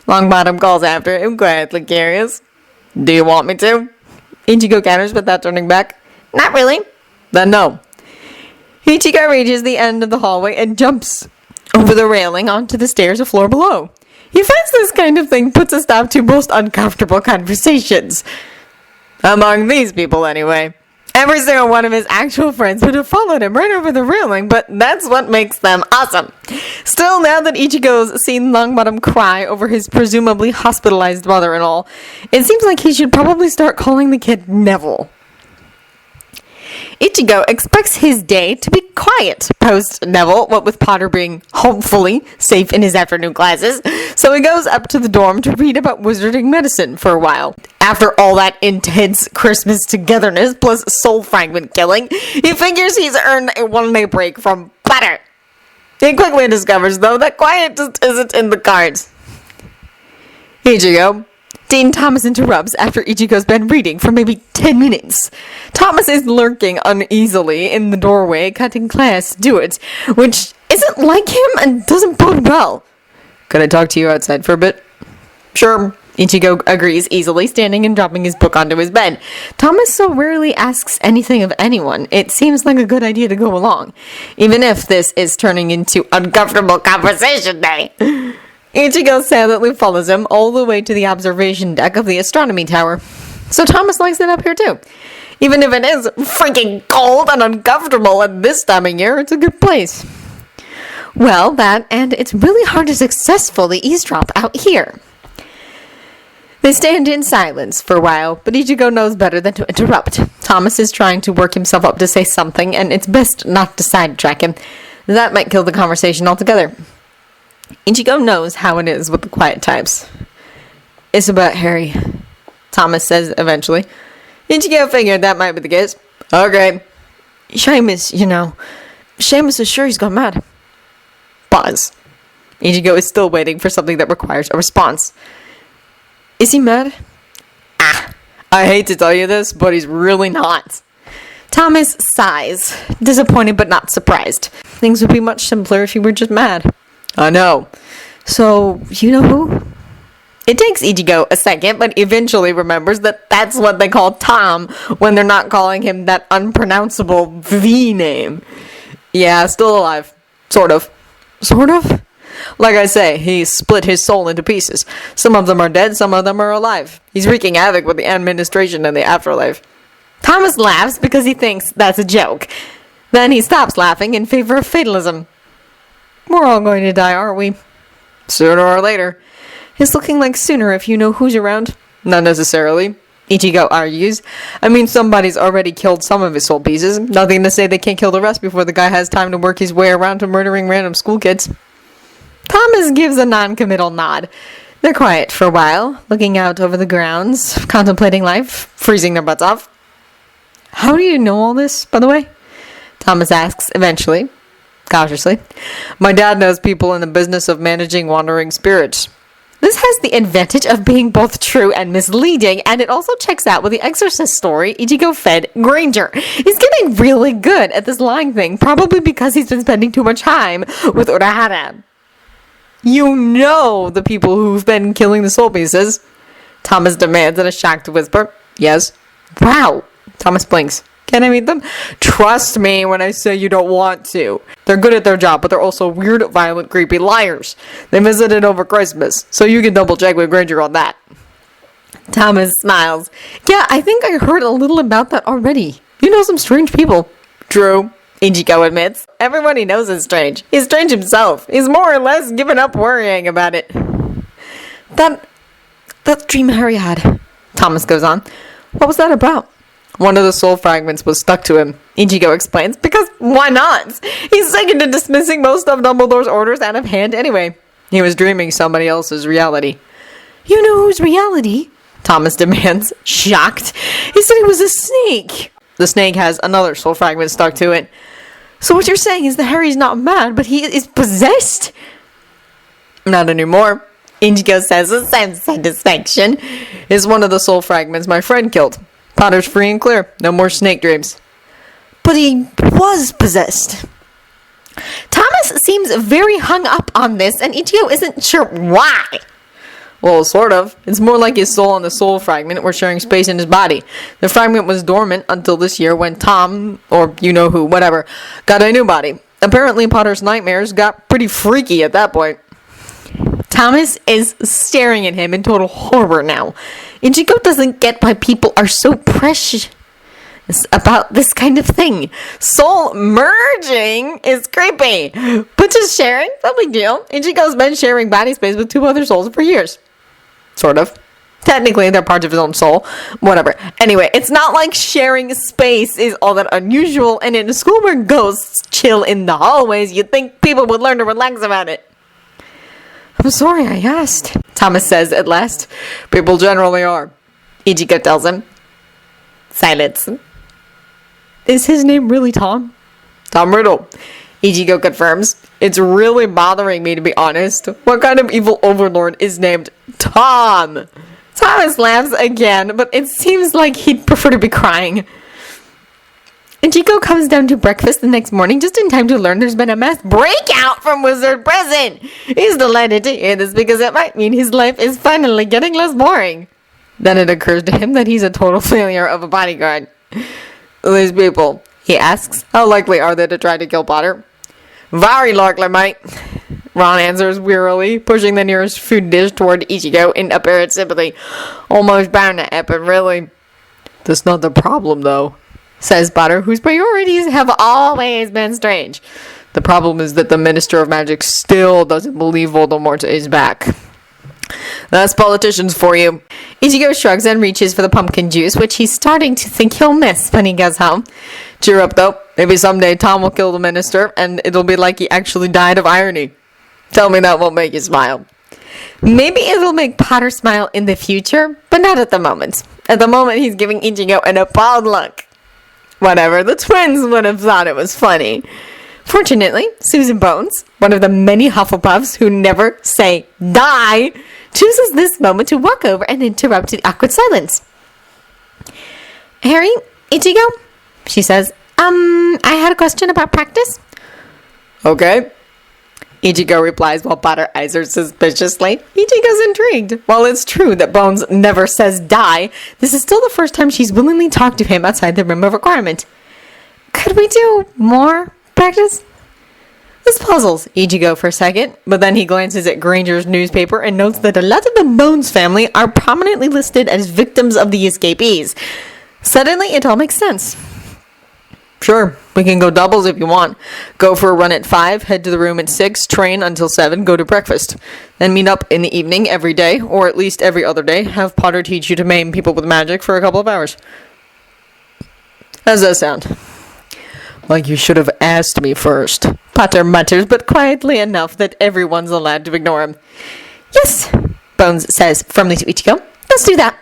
Longbottom calls after him, quietly curious. Do you want me to? Ichigo counters without turning back. Not really. Then no. Ichigo reaches the end of the hallway and jumps over the railing onto the stairs a floor below. He finds this kind of thing puts a stop to most uncomfortable conversations. Among these people, anyway. Every single one of his actual friends would have followed him right over the railing, but that's what makes them awesome. Still, now that Ichigo's seen Longbottom cry over his presumably hospitalized mother-in-law, it seems like he should probably start calling the kid Neville. Ichigo expects his day to be quiet post-Neville, what with Potter being, hopefully, safe in his afternoon classes, so he goes up to the dorm to read about wizarding medicine for a while. After all that intense Christmas togetherness plus soul fragment killing, he figures he's earned a one-day break from Potter. He quickly discovers, though, that quiet just isn't in the cards. Ichigo. Dean Thomas interrupts after Ichigo's been reading for maybe 10 minutes. Thomas is lurking uneasily in the doorway, cutting class to do it, which isn't like him and doesn't bode well. Could I talk to you outside for a bit? Sure, Ichigo agrees easily, standing and dropping his book onto his bed. Thomas so rarely asks anything of anyone, it seems like a good idea to go along, even if this is turning into uncomfortable conversation day. Ichigo silently follows him all the way to the observation deck of the astronomy tower. So Thomas likes it up here too. Even if it is freaking cold and uncomfortable at this time of year, it's a good place. Well, that, and it's really hard to successfully eavesdrop out here. They stand in silence for a while, but Ichigo knows better than to interrupt. Thomas is trying to work himself up to say something, and it's best not to sidetrack him. That might kill the conversation altogether. Ichigo knows how it is with the quiet types. It's about Harry, Thomas says eventually. Ichigo figured that might be the case. Okay. Seamus is sure he's gone mad. Pause. Ichigo is still waiting for something that requires a response. Is he mad? I hate to tell you this, but he's really not. Thomas sighs, disappointed but not surprised. Things would be much simpler if he were just mad. I know. So, you know who? It takes Ichigo a second, but eventually remembers that that's what they call Tom when they're not calling him that unpronounceable V name. Yeah, still alive. Sort of. Sort of? Like I say, he split his soul into pieces. Some of them are dead, some of them are alive. He's wreaking havoc with the administration and the afterlife. Thomas laughs because he thinks that's a joke. Then he stops laughing in favor of fatalism. We're all going to die, aren't we? Sooner or later. It's looking like sooner if you know who's around. Not necessarily, Ichigo argues. I mean, somebody's already killed some of his soul pieces. Nothing to say they can't kill the rest before the guy has time to work his way around to murdering random school kids. Thomas gives a non-committal nod. They're quiet for a while, looking out over the grounds, contemplating life, freezing their butts off. How do you know all this, by the way? Thomas asks eventually. Cautiously. My dad knows people in the business of managing wandering spirits. This has the advantage of being both true and misleading, and it also checks out with the Exorcist story Ichigo fed Granger. He's getting really good at this lying thing, probably because he's been spending too much time with Urahara. You know the people who've been killing the soul pieces, Thomas demands in a shocked whisper. Yes. Wow. Thomas blinks. Can I meet them? Trust me when I say you don't want to. They're good at their job, but they're also weird, violent, creepy liars. They visited over Christmas, so you can double check with Granger on that. Thomas smiles. Yeah, I think I heard a little about that already. You know some strange people. True, Ichigo admits. Everyone he knows is strange. He's strange himself. He's more or less given up worrying about it. That dream Harry had, Thomas goes on. What was that about? One of the soul fragments was stuck to him, Ichigo explains, because why not? He's second to dismissing most of Dumbledore's orders out of hand anyway. He was dreaming somebody else's reality. You know whose reality? Thomas demands, shocked. He said he was a snake. The snake has another soul fragment stuck to it. So what you're saying is that Harry's not mad, but he is possessed? Not anymore. Ichigo says with some satisfaction. Is one of the soul fragments my friend killed. Potter's free and clear. No more snake dreams. But he was possessed. Thomas seems very hung up on this, and Ichigo isn't sure why. Well, sort of. It's more like his soul and the soul fragment were sharing space in his body. The fragment was dormant until this year when Tom, or you know who, whatever, got a new body. Apparently Potter's nightmares got pretty freaky at that point. Thomas is staring at him in total horror now. Ichigo doesn't get why people are so precious about this kind of thing. Soul merging is creepy. But just sharing, no big deal. Ichigo's been sharing body space with 2 other souls for years. Sort of. Technically, they're parts of his own soul. Whatever. Anyway, it's not like sharing space is all that unusual, and in a school where ghosts chill in the hallways, you'd think people would learn to relax about it. I'm sorry I asked, Thomas says at last. People generally are. Ichigo tells him. Silence. Is his name really Tom? Tom Riddle. Ichigo confirms. It's really bothering me, to be honest. What kind of evil overlord is named Tom? Thomas laughs again, but it seems like he'd prefer to be crying. Ichigo comes down to breakfast the next morning just in time to learn there's been a mass breakout from Wizard Prison. He's delighted to hear this because it might mean his life is finally getting less boring. Then it occurs to him that he's a total failure of a bodyguard. These people, he asks, how likely are they to try to kill Potter? Very likely, mate. Ron answers wearily, pushing the nearest food dish toward Ichigo in apparent sympathy. Almost bound to happen, really. That's not the problem, though, says Potter, whose priorities have always been strange. The problem is that the Minister of Magic still doesn't believe Voldemort is back. That's politicians for you. Ichigo shrugs and reaches for the pumpkin juice, which he's starting to think he'll miss when he gets home. Cheer up, though. Maybe someday Tom will kill the minister, and it'll be like he actually died of irony. Tell me that won't make you smile. Maybe it'll make Potter smile in the future, but not at the moment. At the moment, he's giving Ichigo an appalled look. Whatever, the twins would have thought it was funny. Fortunately, Susan Bones, one of the many Hufflepuffs who never say die, chooses this moment to walk over and interrupt the awkward silence. Harry, Ichigo, she says, I had a question about practice. Okay. Ichigo replies while Potter eyes her suspiciously. Ichigo's intrigued. While it's true that Bones never says die, this is still the first time she's willingly talked to him outside the room of requirement. Could we do more practice? This puzzles Ichigo for a second, but then he glances at Granger's newspaper and notes that a lot of the Bones family are prominently listed as victims of the escapees. Suddenly, it all makes sense. Sure, we can go doubles if you want. Go for a run at 5, head to the room at 6, train until 7, go to breakfast. Then meet up in the evening every day, or at least every other day. Have Potter teach you to maim people with magic for a couple of hours. How does that sound? Like you should have asked me first. Potter mutters, but quietly enough that everyone's allowed to ignore him. Yes, Bones says firmly to Ichigo. Let's do that.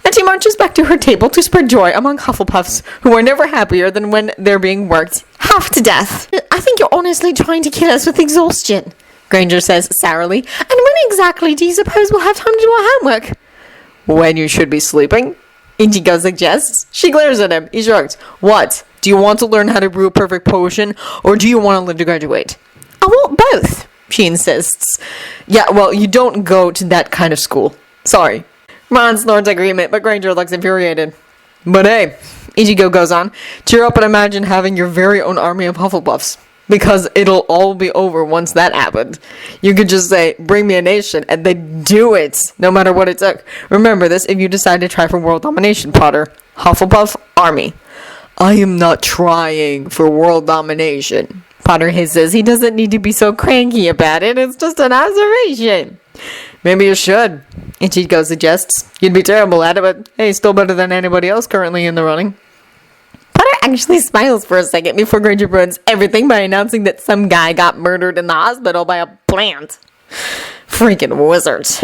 And she marches back to her table to spread joy among Hufflepuffs, who are never happier than when they're being worked half to death. I think you're honestly trying to kill us with exhaustion, Granger says sourly. And when exactly do you suppose we'll have time to do our homework? When you should be sleeping, Ichigo suggests. She glares at him. He shrugs. What? Do you want to learn how to brew a perfect potion, or do you want to live to graduate? I want both, she insists. Yeah, well, you don't go to that kind of school. Sorry. Ron snorts agreement, but Granger looks infuriated. But hey, Ichigo goes on, cheer up and imagine having your very own army of Hufflepuffs. Because it'll all be over once that happened. You could just say, bring me a nation, and they'd do it, no matter what it took. Remember this if you decide to try for world domination, Potter. Hufflepuff army. I am not trying for world domination, Potter hisses. He doesn't need to be so cranky about it. It's just an observation. Maybe you should, Ichigo suggests. You'd be terrible at it, but hey, still better than anybody else currently in the running. Potter actually smiles for a second before Granger ruins everything by announcing that some guy got murdered in the hospital by a plant. Freaking wizards.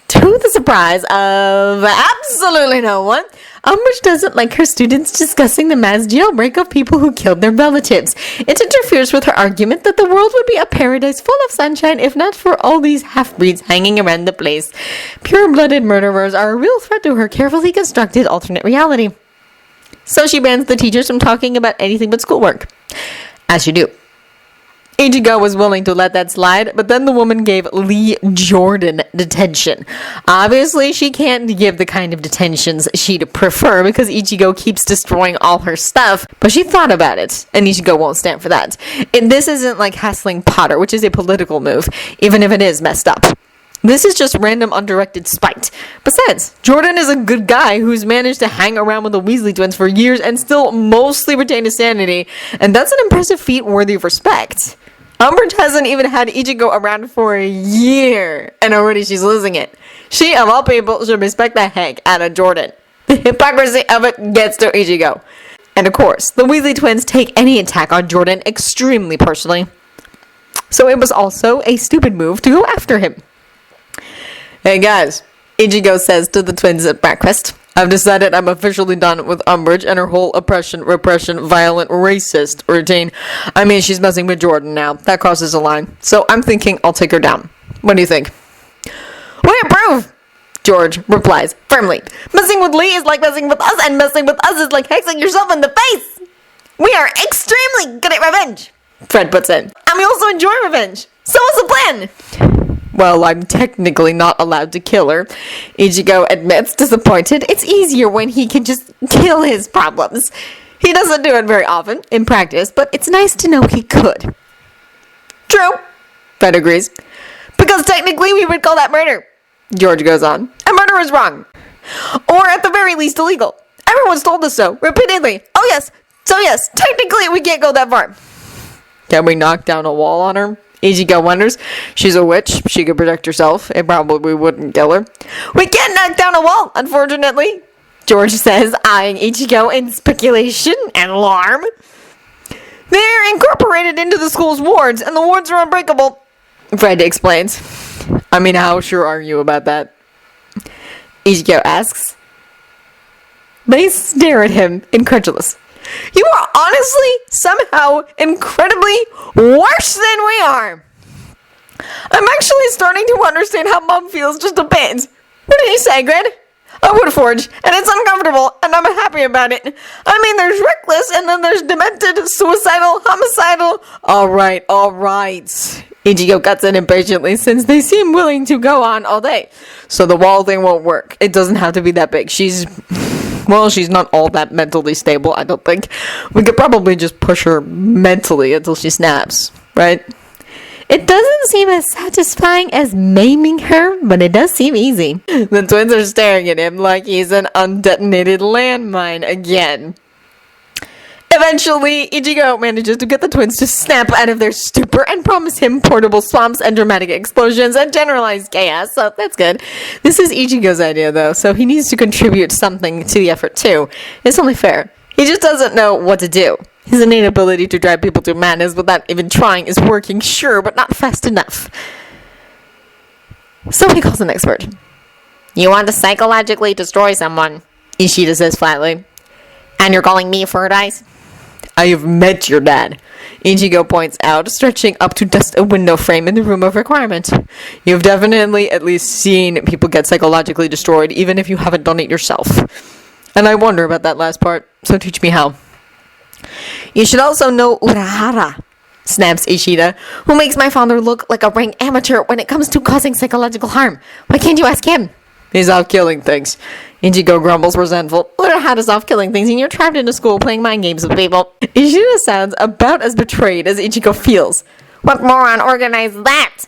To the surprise of absolutely no one, Umbridge doesn't like her students discussing the mass jailbreak of people who killed their relatives. It interferes with her argument that the world would be a paradise full of sunshine if not for all these half-breeds hanging around the place. Pure-blooded murderers are a real threat to her carefully constructed alternate reality. So she bans the teachers from talking about anything but schoolwork. As you do. Ichigo was willing to let that slide, but then the woman gave Lee Jordan detention. Obviously, she can't give the kind of detentions she'd prefer because Ichigo keeps destroying all her stuff, but she thought about it, and Ichigo won't stand for that. And this isn't like hassling Potter, which is a political move, even if it is messed up. This is just random undirected spite. Besides, Jordan is a good guy who's managed to hang around with the Weasley twins for years and still mostly retain his sanity, and that's an impressive feat worthy of respect. Umbridge hasn't even had Ichigo around for a year, and already she's losing it. She, of all people, should respect the heck out of Jordan. The hypocrisy of it gets to Ichigo. And of course, the Weasley twins take any attack on Jordan extremely personally. So it was also a stupid move to go after him. Hey guys, Ichigo says to the twins at breakfast, I've decided I'm officially done with Umbridge and her whole oppression, repression, violent, racist routine. I mean, she's messing with Jordan now. That crosses a line. So I'm thinking I'll take her down. What do you think? We approve! George replies firmly. Messing with Lee is like messing with us, and messing with us is like hexing yourself in the face. We are extremely good at revenge, Fred puts in. And we also enjoy revenge. So what's the plan? Well, I'm technically not allowed to kill her. Ichigo admits, disappointed. It's easier when he can just kill his problems. He doesn't do it very often, in practice, but it's nice to know he could. True, Fred agrees. Because technically we would call that murder, George goes on. And murder is wrong. Or at the very least illegal. Everyone's told us so, repeatedly. Oh yes, so yes, technically we can't go that far. Can we knock down a wall on her? Ichigo wonders. She's a witch. She could protect herself. It probably wouldn't kill her. We can't knock down a wall, unfortunately, George says, eyeing Ichigo in speculation and alarm. They're incorporated into the school's wards, and the wards are unbreakable, Fred explains. I mean, how sure are you about that? Ichigo asks. They stare at him, incredulous. You are honestly, somehow, incredibly worse than we are. I'm actually starting to understand how Mom feels just a bit. What did you say, Grid? A wood forge, and it's uncomfortable, and I'm happy about it. I mean, there's reckless, and then there's demented, suicidal, homicidal. All right. Ichigo cuts in impatiently since they seem willing to go on all day. So the wall thing won't work. It doesn't have to be that big. She's not all that mentally stable, I don't think. We could probably just push her mentally until she snaps, right? It doesn't seem as satisfying as maiming her, but it does seem easy. The twins are staring at him like he's an undetonated landmine again. Eventually, Ichigo manages to get the twins to snap out of their stupor and promise him portable swamps and dramatic explosions and generalized chaos, so that's good. This is Ichigo's idea, though, so he needs to contribute something to the effort, too. It's only fair. He just doesn't know what to do. His innate ability to drive people to madness without even trying is working, sure, but not fast enough. So he calls an expert. You want to psychologically destroy someone, Ishida says flatly. And you're calling me Ferdice? I have met your dad, Ichigo points out, stretching up to dust a window frame in the room of requirement. You've definitely at least seen people get psychologically destroyed, even if you haven't done it yourself. And I wonder about that last part, so teach me how. You should also know Urahara, snaps Ishida, who makes my father look like a rank amateur when it comes to causing psychological harm. Why can't you ask him? He's off killing things. Ichigo grumbles resentful. Urahara's off killing things and you're trapped in a school playing mind games with people. Ishida sounds about as betrayed as Ichigo feels. What moron organized that?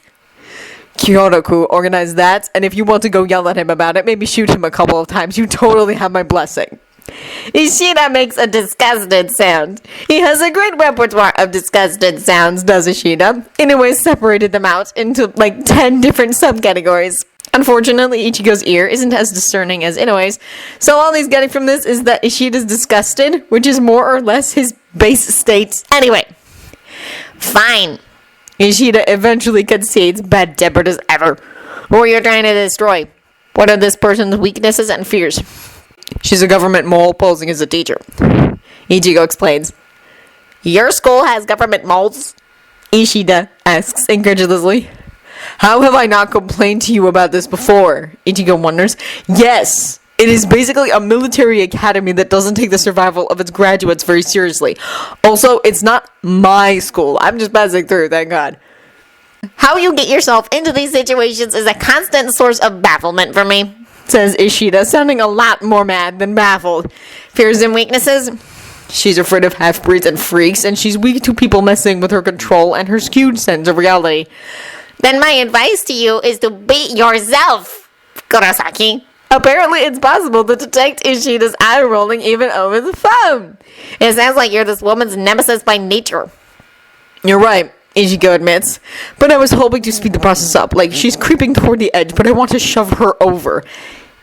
Kyoto-ku organized that, and if you want to go yell at him about it, maybe shoot him a couple of times. You totally have my blessing. Ishida makes a disgusted sound. He has a great repertoire of disgusted sounds, does Ishida. Anyway, separated them out into like 10 different subcategories. Unfortunately, Ichigo's ear isn't as discerning as Inoue's, so all he's getting from this is that Ishida's disgusted, which is more or less his base state. Anyway, fine. Ishida eventually concedes, bad-tempered as ever. Who are you trying to destroy? What are this person's weaknesses and fears? She's a government mole posing as a teacher. Ichigo explains. Your school has government moles? Ishida asks incredulously. How have I not complained to you about this before? Ichigo wonders. Yes, it is basically a military academy that doesn't take the survival of its graduates very seriously. Also, it's not my school. I'm just passing through, thank God. How you get yourself into these situations is a constant source of bafflement for me, says Ishida, sounding a lot more mad than baffled. Fears and weaknesses? She's afraid of half-breeds and freaks, and she's weak to people messing with her control and her skewed sense of reality. Then my advice to you is to beat yourself, Kurosaki. Apparently, it's possible to detect Ishida's eye rolling even over the phone. It sounds like you're this woman's nemesis by nature. You're right, Ichigo admits. But I was hoping to speed the process up. Like, she's creeping toward the edge, but I want to shove her over.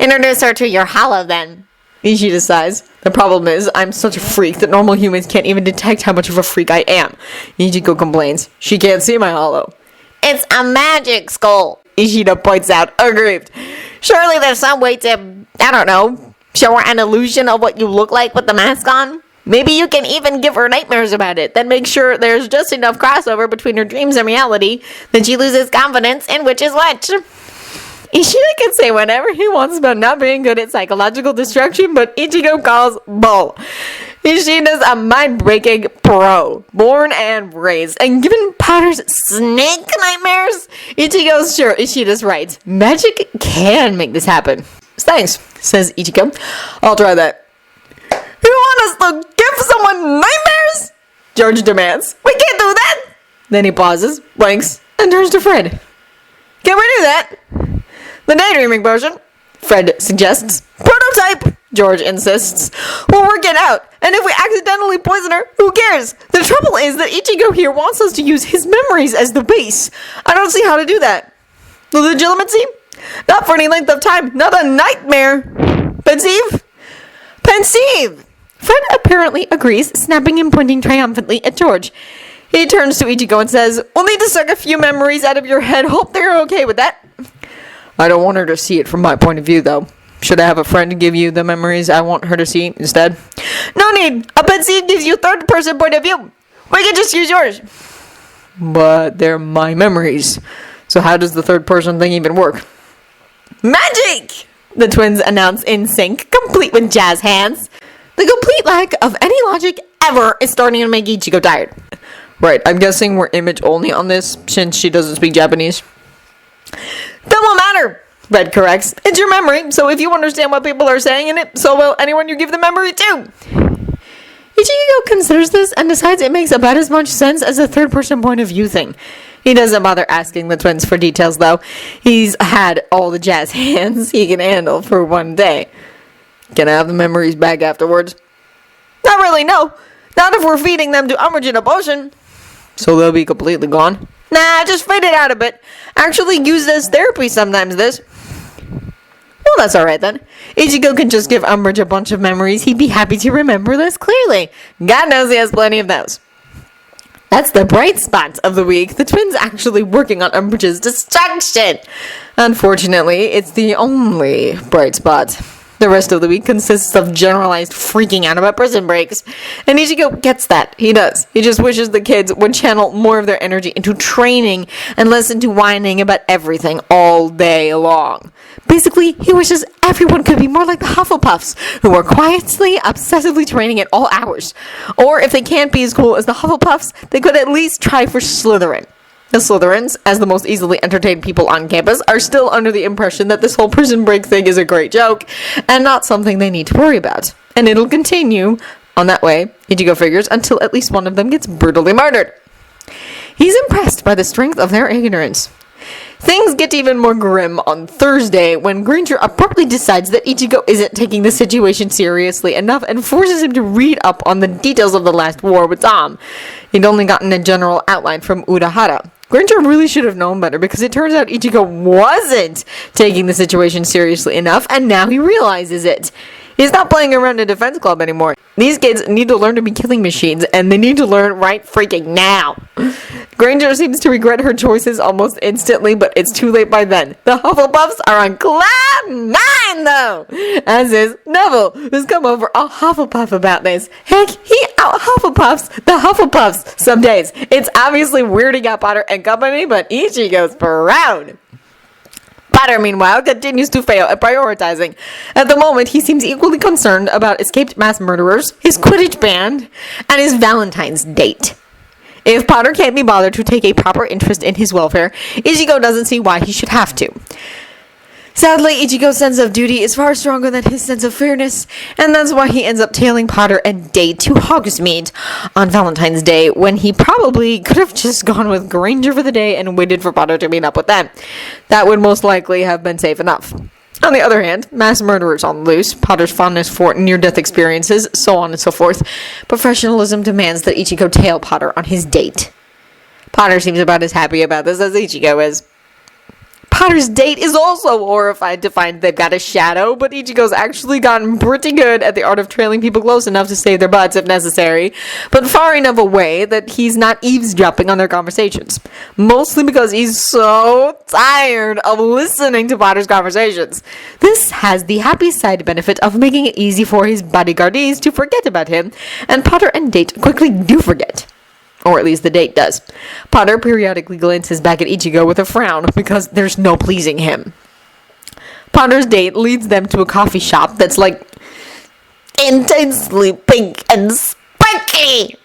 Introduce her to your hollow, then. Ishida sighs. The problem is, I'm such a freak that normal humans can't even detect how much of a freak I am. Ichigo complains. She can't see my hollow. It's a magic skull. Ishida points out, aggrieved. Surely there's some way to, I don't know, show her an illusion of what you look like with the mask on? Maybe you can even give her nightmares about it, then make sure there's just enough crossover between her dreams and reality that she loses confidence in which is which. Ishida can say whatever he wants about not being good at psychological destruction, but Ichigo calls bull. Ishida's a mind-breaking pro, born and raised, and given Powder's snake nightmares, Ichigo's sure Ishida's right. Magic can make this happen. Thanks, says Ichigo. I'll try that. You want us to give someone nightmares? George demands. We can't do that. Then he pauses, blinks, and turns to Fred. Can we do that? The daydreaming version, Fred suggests. Prototype, George insists. We'll work it out, and if we accidentally poison her, who cares? The trouble is that Ichigo here wants us to use his memories as the base. I don't see how to do that. The legitimacy? Not for any length of time, not a nightmare. Pensive? Pensive! Fred apparently agrees, snapping and pointing triumphantly at George. He turns to Ichigo and says, we'll need to suck a few memories out of your head. Hope they're okay with that. I don't want her to see it from my point of view, though. Should I have a friend give you the memories I want her to see instead? No need! A pensive gives you third-person point of view. We can just use yours. But they're my memories. So how does the third-person thing even work? Magic! The twins announce in sync, complete with jazz hands. The complete lack of any logic ever is starting to make Ichigo tired. Right, I'm guessing we're image only on this, since she doesn't speak Japanese. That won't matter, Red corrects. It's your memory, so if you understand what people are saying in it, so will anyone you give the memory to. Ichigo considers this and decides it makes about as much sense as a third-person point of view thing. He doesn't bother asking the twins for details, though. He's had all the jazz hands he can handle for one day. Can I have the memories back afterwards? Not really, no. Not if we're feeding them to Umbridge in a potion. So they'll be completely gone? Nah, just fade it out a bit. Actually used as therapy sometimes, this. Well, that's alright then. Ichigo can just give Umbridge a bunch of memories he'd be happy to remember less clearly. God knows he has plenty of those. That's the bright spot of the week. The twins actually working on Umbridge's destruction. Unfortunately, it's the only bright spot. The rest of the week consists of generalized freaking out about prison breaks. And Ichigo gets that. He does. He just wishes the kids would channel more of their energy into training and less into whining about everything all day long. Basically, he wishes everyone could be more like the Hufflepuffs, who are quietly, obsessively training at all hours. Or if they can't be as cool as the Hufflepuffs, they could at least try for Slytherin. The Slytherins, as the most easily entertained people on campus, are still under the impression that this whole prison break thing is a great joke, and not something they need to worry about. And it'll continue on that way, Ichigo figures, until at least one of them gets brutally murdered. He's impressed by the strength of their ignorance. Things get even more grim on Thursday when Granger abruptly decides that Ichigo isn't taking the situation seriously enough and forces him to read up on the details of the last war with Tom. He'd only gotten a general outline from Urahara. Granger really should have known better because it turns out Ichigo wasn't taking the situation seriously enough and now he realizes it. He's not playing around a defense club anymore. These kids need to learn to be killing machines, and they need to learn right freaking now. Granger seems to regret her choices almost instantly, but it's too late by then. The Hufflepuffs are on cloud 9, though, as is Neville, who's come over all Hufflepuff about this. Heck, he out Hufflepuffs the Hufflepuffs some days. It's obviously weirding out Potter and company, but Ichigo's proud. Potter, meanwhile, continues to fail at prioritizing. At the moment, he seems equally concerned about escaped mass murderers, his Quidditch band, and his Valentine's date. If Potter can't be bothered to take a proper interest in his welfare, Ichigo doesn't see why he should have to. Sadly, Ichigo's sense of duty is far stronger than his sense of fairness, and that's why he ends up tailing Potter and Date to Hogsmeade on Valentine's Day, when he probably could have just gone with Granger for the day and waited for Potter to meet up with them. That would most likely have been safe enough. On the other hand, mass murderers on the loose, Potter's fondness for near-death experiences, so on and so forth. Professionalism demands that Ichigo tail Potter on his date. Potter seems about as happy about this as Ichigo is. Potter's date is also horrified to find they've got a shadow, but Ichigo's actually gotten pretty good at the art of trailing people close enough to save their butts if necessary, but far enough away that he's not eavesdropping on their conversations. Mostly because he's so tired of listening to Potter's conversations. This has the happy side benefit of making it easy for his bodyguardees to forget about him, and Potter and Date quickly do forget. Or at least the Date does. Potter periodically glances back at Ichigo with a frown because there's no pleasing him. Potter's Date leads them to a coffee shop that's like intensely pink and sparkly.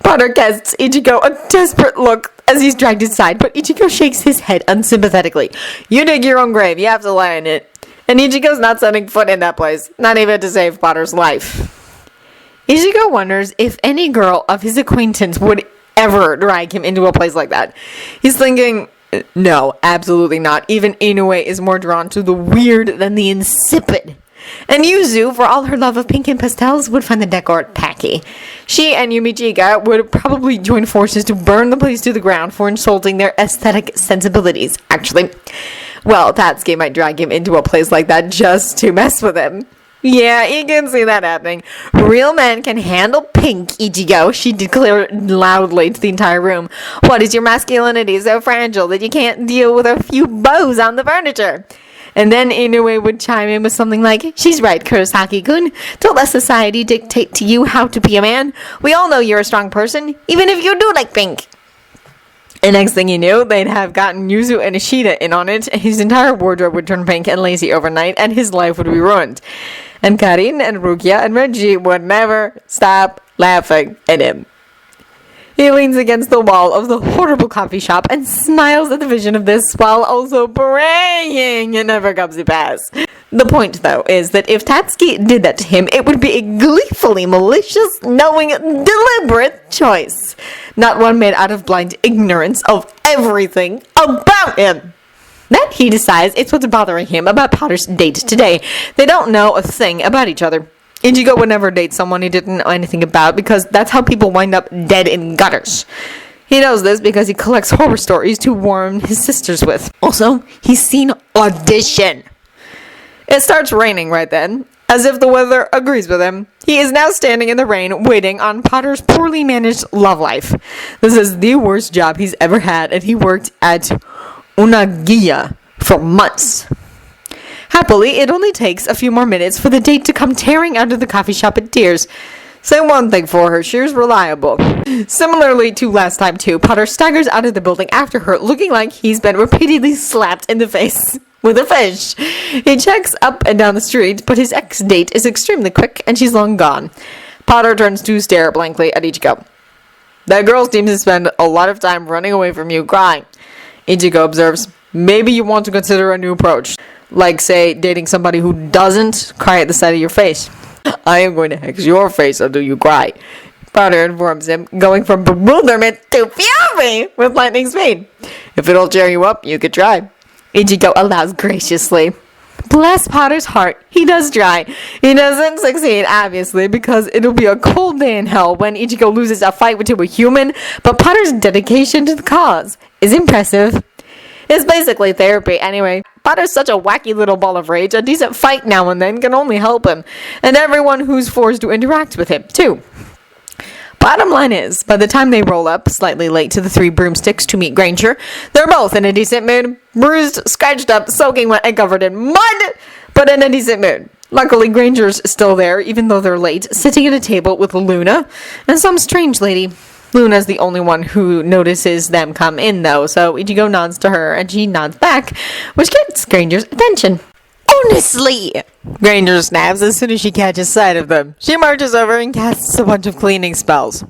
Potter casts Ichigo a desperate look as he's dragged inside, but Ichigo shakes his head unsympathetically. You dig your own grave, you have to lie in it. And Ichigo's not setting foot in that place, not even to save Potter's life. Ichigo wonders if any girl of his acquaintance would ever drag him into a place like that. He's thinking, no, absolutely not. Even Inoue is more drawn to the weird than the insipid. And Yuzu, for all her love of pink and pastels, would find the decor tacky. She and Yumichika would probably join forces to burn the place to the ground for insulting their aesthetic sensibilities. Actually, well, Tatsuki might drag him into a place like that just to mess with him. Yeah, you can see that happening. Real men can handle pink, Ichigo, she declared loudly to the entire room. What is your masculinity so fragile that you can't deal with a few bows on the furniture? And then Inoue would chime in with something like, she's right, Kurosaki-kun. Don't let society dictate to you how to be a man. We all know you're a strong person, even if you do like pink. And next thing you knew, they'd have gotten Yuzu and Ishida in on it, and his entire wardrobe would turn pink and lacy overnight, and his life would be ruined. And Karin and Rukia and Reggie would never stop laughing at him. He leans against the wall of the horrible coffee shop and smiles at the vision of this while also praying it never comes to pass. The point, though, is that if Tatsuki did that to him, it would be a gleefully malicious, knowing, deliberate choice. Not one made out of blind ignorance of everything about him. Then he decides it's what's bothering him about Potter's date today. They don't know a thing about each other. Ichigo would never date someone he didn't know anything about because that's how people wind up dead in gutters. He knows this because he collects horror stories to warm his sisters with. Also, he's seen Audition. It starts raining right then, as if the weather agrees with him. He is now standing in the rain waiting on Potter's poorly managed love life. This is the worst job he's ever had, and he worked at Unagiya for months. Happily, it only takes a few more minutes for the Date to come tearing out of the coffee shop in tears. Say one thing for her, she's reliable. Similarly to last time too, Potter staggers out of the building after her, looking like he's been repeatedly slapped in the face with a fish. He checks up and down the street, but his ex-Date is extremely quick, and she's long gone. Potter turns to stare blankly at Ichigo. That girl seems to spend a lot of time running away from you, crying. Ichigo observes, maybe you want to consider a new approach. Like, say, dating somebody who doesn't cry at the sight of your face. I am going to hex your face until you cry. Potter informs him, going from bewilderment to fury with lightning speed. If it'll cheer you up, you could try. Ichigo allows graciously. Bless Potter's heart, he does try. He doesn't succeed, obviously, because it'll be a cold day in hell when Ichigo loses a fight to a human, but Potter's dedication to the cause is impressive. It's basically therapy anyway. Potter's such a wacky little ball of rage. A decent fight now and then can only help him, and everyone who's forced to interact with him, too. Bottom line is, by the time they roll up, slightly late to the Three Broomsticks to meet Granger, they're both in a decent mood, bruised, scratched up, soaking wet, and covered in mud, but in a decent mood. Luckily, Granger's still there, even though they're late, sitting at a table with Luna and some strange lady. Luna's the only one who notices them come in, though, so Ichigo nods to her, and she nods back, which gets Granger's attention. Honestly! Granger snaps as soon as she catches sight of them. She marches over and casts a bunch of cleaning spells.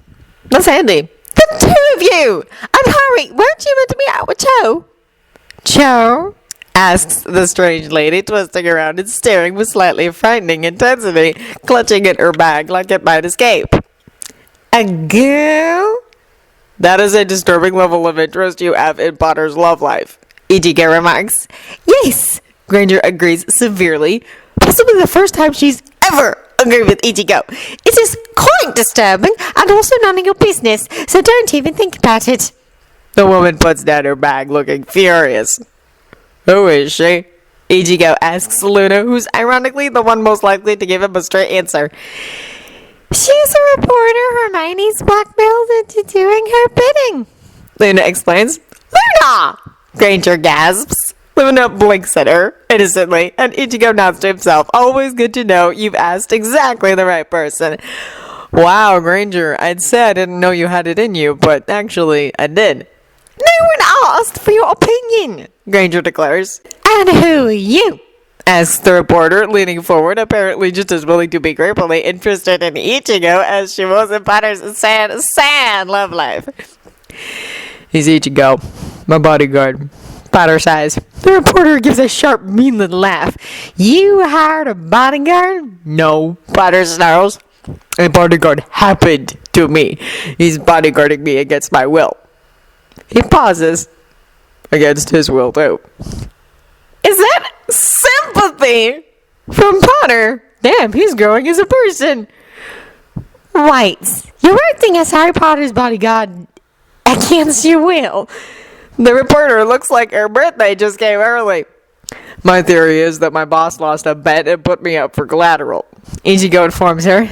That's handy. The two of you! I'm Harry! Weren't you meant to be out with Cho? Cho? Asks the strange lady, twisting around and staring with slightly frightening intensity, clutching at her bag like it might escape. A girl? That is a disturbing level of interest you have in Potter's love life, Ichigo remarks. Yes! Granger agrees severely, possibly the first time she's ever agreed with Ichigo. It is quite disturbing and also none of your business, so don't even think about it. The woman puts down her bag, looking furious. Who is she? Ichigo asks Luna, who's ironically the one most likely to give him a straight answer. She's a reporter Hermione's blackmailed into doing her bidding, Luna explains. Luna! Granger gasps. Luna blinks at her innocently, and Ichigo nods to himself. Always good to know you've asked exactly the right person. Wow, Granger, I'd say I didn't know you had it in you, but actually, I did. No one asked for your opinion, Granger declares. And who are you? Asks the reporter, leaning forward, apparently just as willing to be gratefully interested in Ichigo as she was in Potter's sad love life. He's Ichigo, my bodyguard. Potter sighs. The reporter gives a sharp, mean little laugh. You hired a bodyguard? No, Potter snarls. A bodyguard happened to me. He's bodyguarding me against my will. He pauses. Against his will, too. Is that sympathy from Potter? Damn, he's growing as a person. Right. You're acting as Harry Potter's bodyguard against your will. The reporter looks like her birthday just came early. My theory is that my boss lost a bet and put me up for Collateral. Ichigo informs her.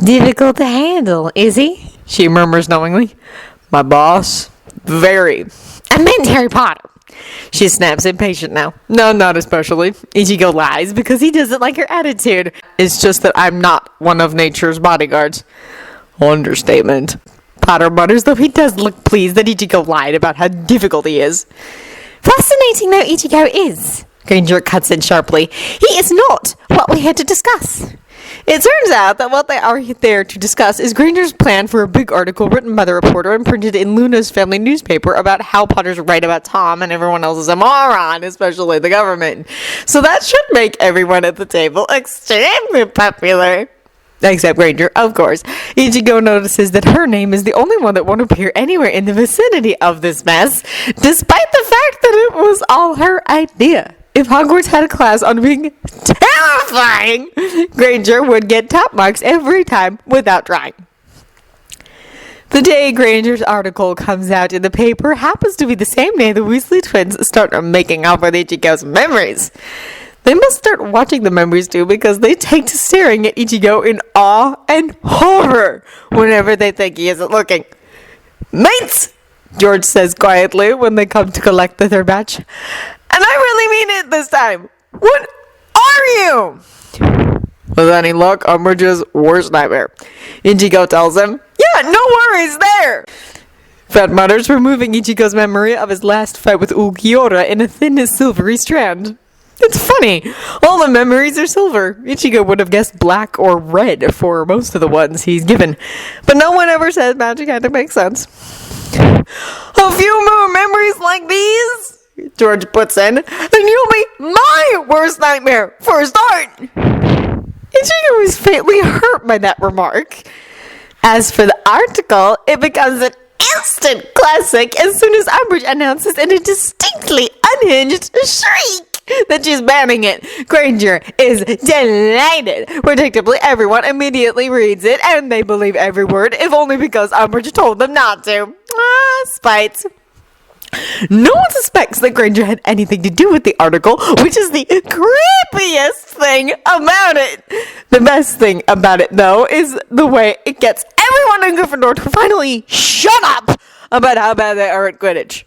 Difficult to handle, is he? She murmurs knowingly. My boss? Very. I meant Harry Potter. She snaps, impatient now. No, not especially. Ichigo lies because he doesn't like her attitude. It's just that I'm not one of nature's bodyguards. Understatement. Potter mutters, though he does look pleased that Ichigo lied about how difficult he is. Fascinating though Ichigo is, Granger cuts in sharply. He is not what we're here to discuss. It turns out that what they are there to discuss is Granger's plan for a big article written by the reporter and printed in Luna's family newspaper about how Potter's right about Tom and everyone else is a moron, especially the government. So that should make everyone at the table extremely popular. Except Granger, of course. Ichigo notices that her name is the only one that won't appear anywhere in the vicinity of this mess, despite the fact that it was all her idea. If Hogwarts had a class on being terrifying, Granger would get top marks every time without trying. The day Granger's article comes out in the paper happens to be the same day the Weasley twins start making off with Ichigo's memories. They must start watching the memories too because they take to staring at Ichigo in awe and horror whenever they think he isn't looking. Mates, George says quietly when they come to collect the third batch. And I really mean it this time. What are you? With any luck, Umbridge's worst nightmare. Ichigo tells him, yeah, no worries there. Fat mutters, removing Ichigo's memory of his last fight with Ulquiorra in a thin silvery strand. It's funny. All the memories are silver. Ichigo would have guessed black or red for most of the ones he's given. But no one ever said magic had to make sense. A few more memories like these, George puts in, and you'll be my worst nightmare for a start. Ichigo was faintly hurt by that remark. As for the article, it becomes an instant classic as soon as Umbridge announces in a distinctly unhinged shriek that she's banning it. Granger is delighted. Predictably, everyone immediately reads it, and they believe every word, if only because Umbridge told them not to. Ah, spite. No one suspects that Granger had anything to do with the article, which is the creepiest thing about it. The best thing about it, though, is the way it gets everyone in Gryffindor to finally shut up about how bad they are at Quidditch.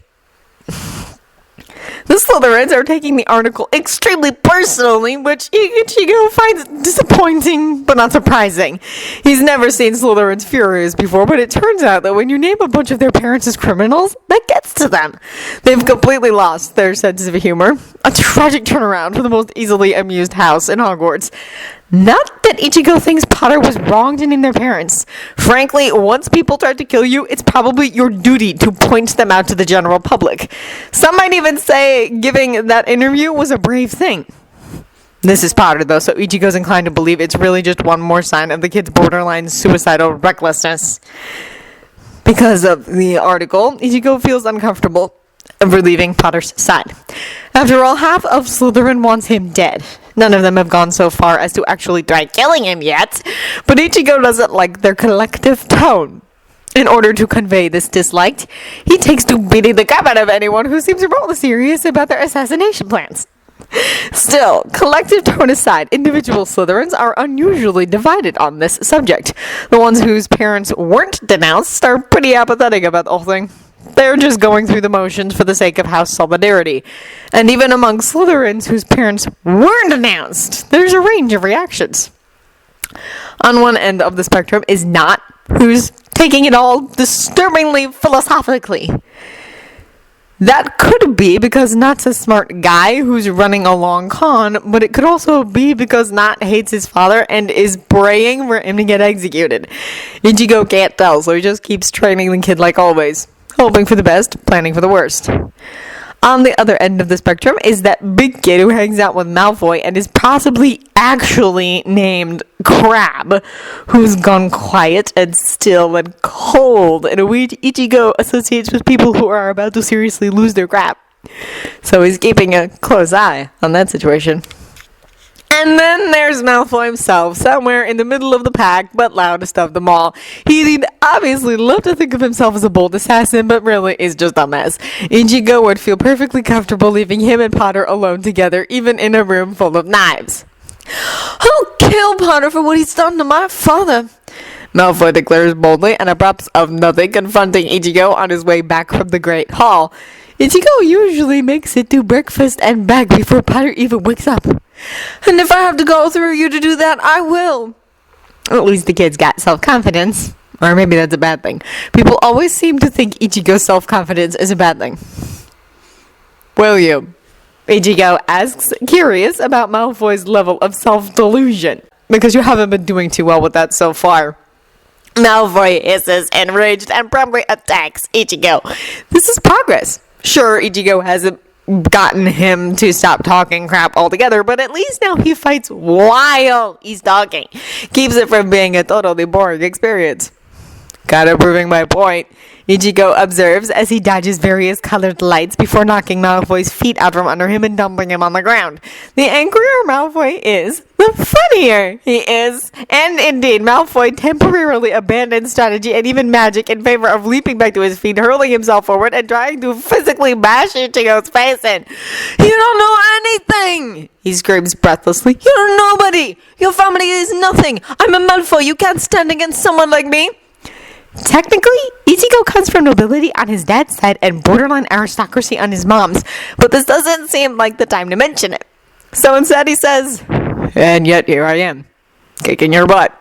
The Slytherins are taking the article extremely personally, which Ichigo finds disappointing but not surprising. He's never seen Slytherins furious before, but it turns out that when you name a bunch of their parents as criminals, that gets to them. They've completely lost their sense of humor. A tragic turnaround for the most easily amused house in Hogwarts. Not that Ichigo thinks Potter was wrong to name their parents. Frankly, once people try to kill you, it's probably your duty to point them out to the general public. Some might even say giving that interview was a brave thing. This is Potter, though, so Ichigo's inclined to believe it's really just one more sign of the kid's borderline suicidal recklessness. Because of the article, Ichigo feels uncomfortable over leaving Potter's side. After all, half of Slytherin wants him dead. None of them have gone so far as to actually try killing him yet, but Ichigo doesn't like their collective tone. In order to convey this dislike, he takes to beating the crap out of anyone who seems remotely serious about their assassination plans. Still, collective tone aside, individual Slytherins are unusually divided on this subject. The ones whose parents weren't denounced are pretty apathetic about the whole thing. They're just going through the motions for the sake of house solidarity. And even among Slytherins whose parents weren't announced, there's a range of reactions. On one end of the spectrum is Not, who's taking it all disturbingly philosophically. That could be because Not's a smart guy who's running a long con, but it could also be because Not hates his father and is praying for him to get executed. Ichigo can't tell, so he just keeps training the kid like always. Hoping for the best, planning for the worst. On the other end of the spectrum is that big kid who hangs out with Malfoy and is possibly actually named Crab, who's gone quiet and still and cold in a way Ichigo associates with people who are about to seriously lose their crap. So he's keeping a close eye on that situation. And then there's Malfoy himself, somewhere in the middle of the pack, but loudest of them all. He'd obviously love to think of himself as a bold assassin, but really is just a mess. Ichigo would feel perfectly comfortable leaving him and Potter alone together, even in a room full of knives. I'll kill Potter for what he's done to my father, Malfoy declares boldly and abrupts of nothing, confronting Ichigo on his way back from the Great Hall. Ichigo usually makes it to breakfast and back before Potter even wakes up. And if I have to go through you to do that, I will. At least the kid's got self-confidence. Or maybe that's a bad thing. People always seem to think Ichigo's self-confidence is a bad thing. Will you? Ichigo asks, curious about Malfoy's level of self-delusion. Because you haven't been doing too well with that so far. Malfoy hisses, enraged, and promptly attacks Ichigo. This is progress. Sure, Ichigo hasn't gotten him to stop talking crap altogether, but at least now he fights while he's talking. Keeps it from being a totally boring experience. Kinda proving my point, Ichigo observes as he dodges various colored lights before knocking Malfoy's feet out from under him and dumping him on the ground. The angrier Malfoy is, the funnier he is. And indeed, Malfoy temporarily abandons strategy and even magic in favor of leaping back to his feet, hurling himself forward, and trying to physically bash Ichigo's face in. You don't know anything, he screams breathlessly. You're nobody. Your family is nothing. I'm a Malfoy. You can't stand against someone like me. Technically, Ichigo comes from nobility on his dad's side and borderline aristocracy on his mom's, but this doesn't seem like the time to mention it. So instead he says, and yet here I am, kicking your butt.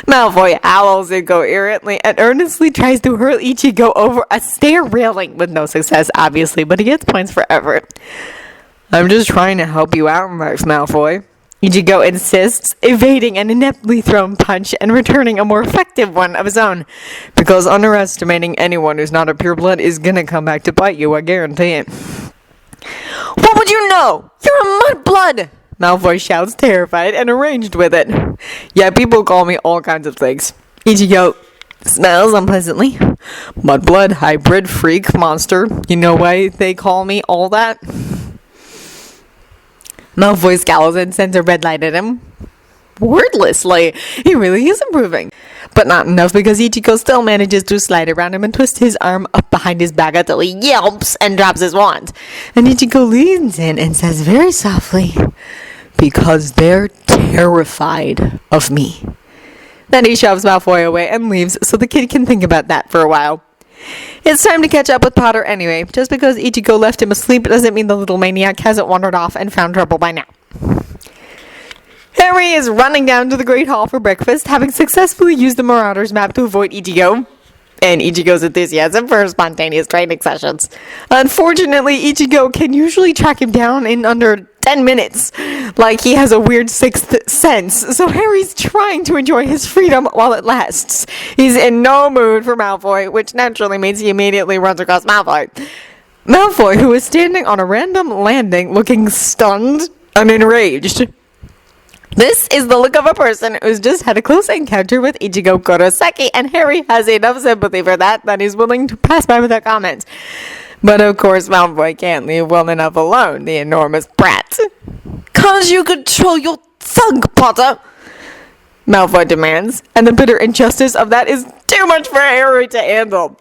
Malfoy howls incoherently and earnestly tries to hurl Ichigo over a stair railing, with no success obviously, but he gets points for effort. I'm just trying to help you out in life, Malfoy. Ichigo insists, evading an ineptly thrown punch and returning a more effective one of his own. Because underestimating anyone who's not a pureblood is gonna come back to bite you, I guarantee it. What would you know? You're a mudblood! Malfoy shouts, terrified and enraged with it. Yeah, people call me all kinds of things. Ichigo smells unpleasantly. Mudblood, hybrid, freak, monster. You know why they call me all that? Malfoy scowls and sends a red light at him. wordlessly. He really is improving. But not enough, because Ichigo still manages to slide around him and twist his arm up behind his back until he yelps and drops his wand. And Ichigo leans in and says very softly, "Because they're terrified of me." Then he shoves Malfoy away and leaves so the kid can think about that for a while. It's time to catch up with Potter anyway. Just because Ichigo left him asleep doesn't mean the little maniac hasn't wandered off and found trouble by now. Harry is running down to the Great Hall for breakfast, having successfully used the Marauders map to avoid Ichigo and Ichigo's enthusiasm for spontaneous training sessions. Unfortunately, Ichigo can usually track him down in under 10 minutes, like he has a weird sixth sense, so Harry's trying to enjoy his freedom while it lasts. He's in no mood for Malfoy, which naturally means he immediately runs across Malfoy. Malfoy, who is standing on a random landing looking stunned and enraged. This is the look of a person who's just had a close encounter with Ichigo Kurosaki, and Harry has enough sympathy for that he's willing to pass by without comment. But of course Malfoy can't leave well enough alone, the enormous brat. "Can't you control your tongue, Potter?" Malfoy demands, and the bitter injustice of that is too much for Harry to handle.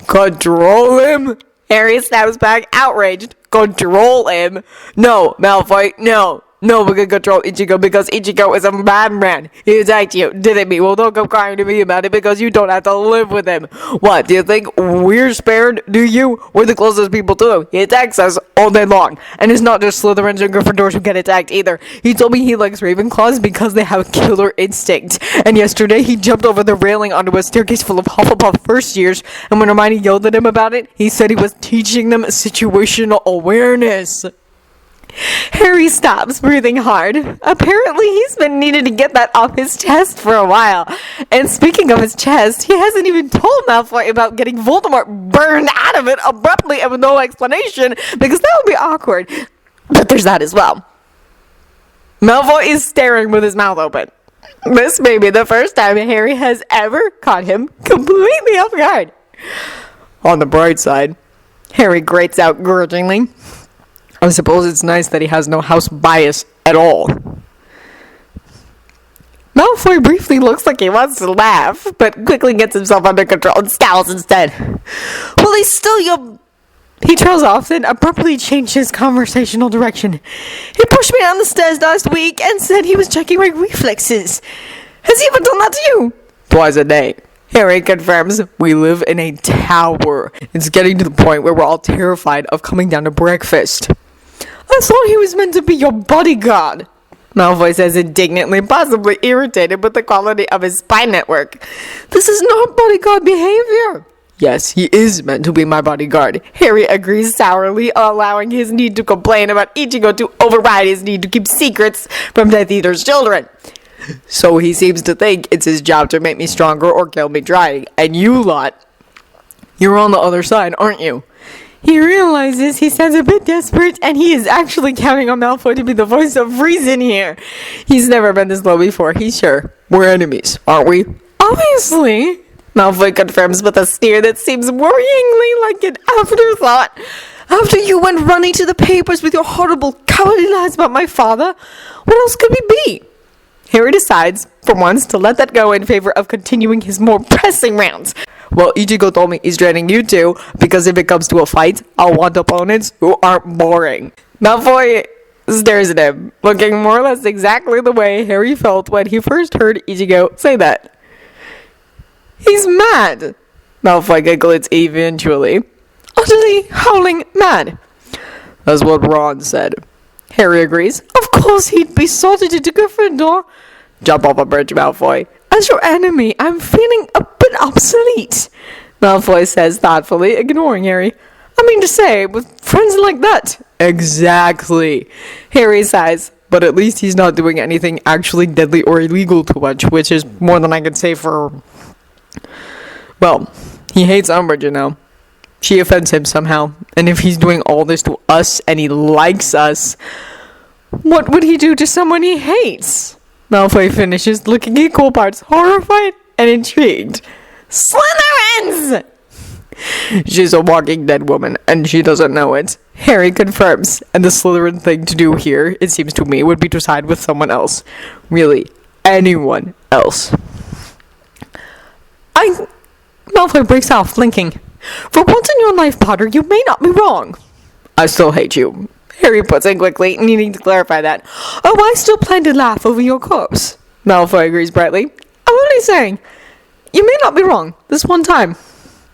"Control him?" Harry snaps back, outraged. "Control him? No, Malfoy, no. No, we can control Ichigo because Ichigo is a madman. He attacked you, didn't he? Well, don't come crying to me about it because you don't have to live with him. What, do you think we're spared, do you? We're the closest people to him. He attacks us all day long. And it's not just Slytherins and Gryffindors who get attacked either. He told me he likes Ravenclaws because they have a killer instinct. And yesterday he jumped over the railing onto a staircase full of Hufflepuff first years, and when Hermione yelled at him about it, he said he was teaching them situational awareness." Harry stops, breathing hard. Apparently, he's been needing to get that off his chest for a while. And speaking of his chest, he hasn't even told Malfoy about getting Voldemort burned out of it abruptly and with no explanation, because that would be awkward. But there's that as well. Malfoy is staring with his mouth open. This may be the first time Harry has ever caught him completely off guard. On the bright side, Harry grates out grudgingly, "I suppose it's nice that he has no house bias at all." Malfoy briefly looks like he wants to laugh, but quickly gets himself under control and scowls instead. "Well, he's still your..." He trails off, then abruptly changes conversational direction. "He pushed me down the stairs last week and said he was checking my reflexes. Has he ever done that to you?" "Twice a day." Harry confirms. "We live in a tower. It's getting to the point where we're all terrified of coming down to breakfast." "I thought he was meant to be your bodyguard," Malfoy says indignantly, possibly irritated with the quality of his spy network. "This is not bodyguard behavior." "Yes, he is meant to be my bodyguard." Harry agrees sourly, allowing his need to complain about Ichigo to override his need to keep secrets from Death Eater's children. "So he seems to think it's his job to make me stronger or kill me dry. And you lot, you're on the other side, aren't you?" He realizes he sounds a bit desperate, and he is actually counting on Malfoy to be the voice of reason here. He's never been this low before, he's sure. "We're enemies, aren't we?" "Obviously," Malfoy confirms with a sneer that seems worryingly like an afterthought. "After you went running to the papers with your horrible, cowardly lies about my father, what else could we be?" Harry decides, for once, to let that go in favor of continuing his more pressing rounds. "Well, Ichigo told me he's training you two, because if it comes to a fight, I'll want opponents who aren't boring." Malfoy stares at him, looking more or less exactly the way Harry felt when he first heard Ichigo say that. "He's mad," Malfoy giggles eventually. "Utterly howling mad." "That's what Ron said." Harry agrees. "Of course he'd be salted into Gryffindor." "Jump off a bridge, Malfoy." "As your enemy, I'm feeling a bit obsolete," Malfoy says thoughtfully, ignoring Harry. "I mean to say, with friends like that." "Exactly," Harry sighs. "But at least he's not doing anything actually deadly or illegal to much, which is more than I can say for... Well, he hates Umbridge, you know. She offends him somehow, and if he's doing all this to us and he likes us, what would he do to someone he hates?" Malfoy finishes, looking equal parts horrified and intrigued. "Slytherins!" "She's a walking dead woman, and she doesn't know it," Harry confirms. "And the Slytherin thing to do here, it seems to me, would be to side with someone else. Really, anyone else. Malfoy breaks off, blinking. For once in your life, Potter, you may not be wrong. I still hate you, Harry puts in quickly, needing to clarify that. Oh, I still plan to laugh over your corpse. Malfoy agrees brightly. I'm only saying, you may not be wrong, this one time.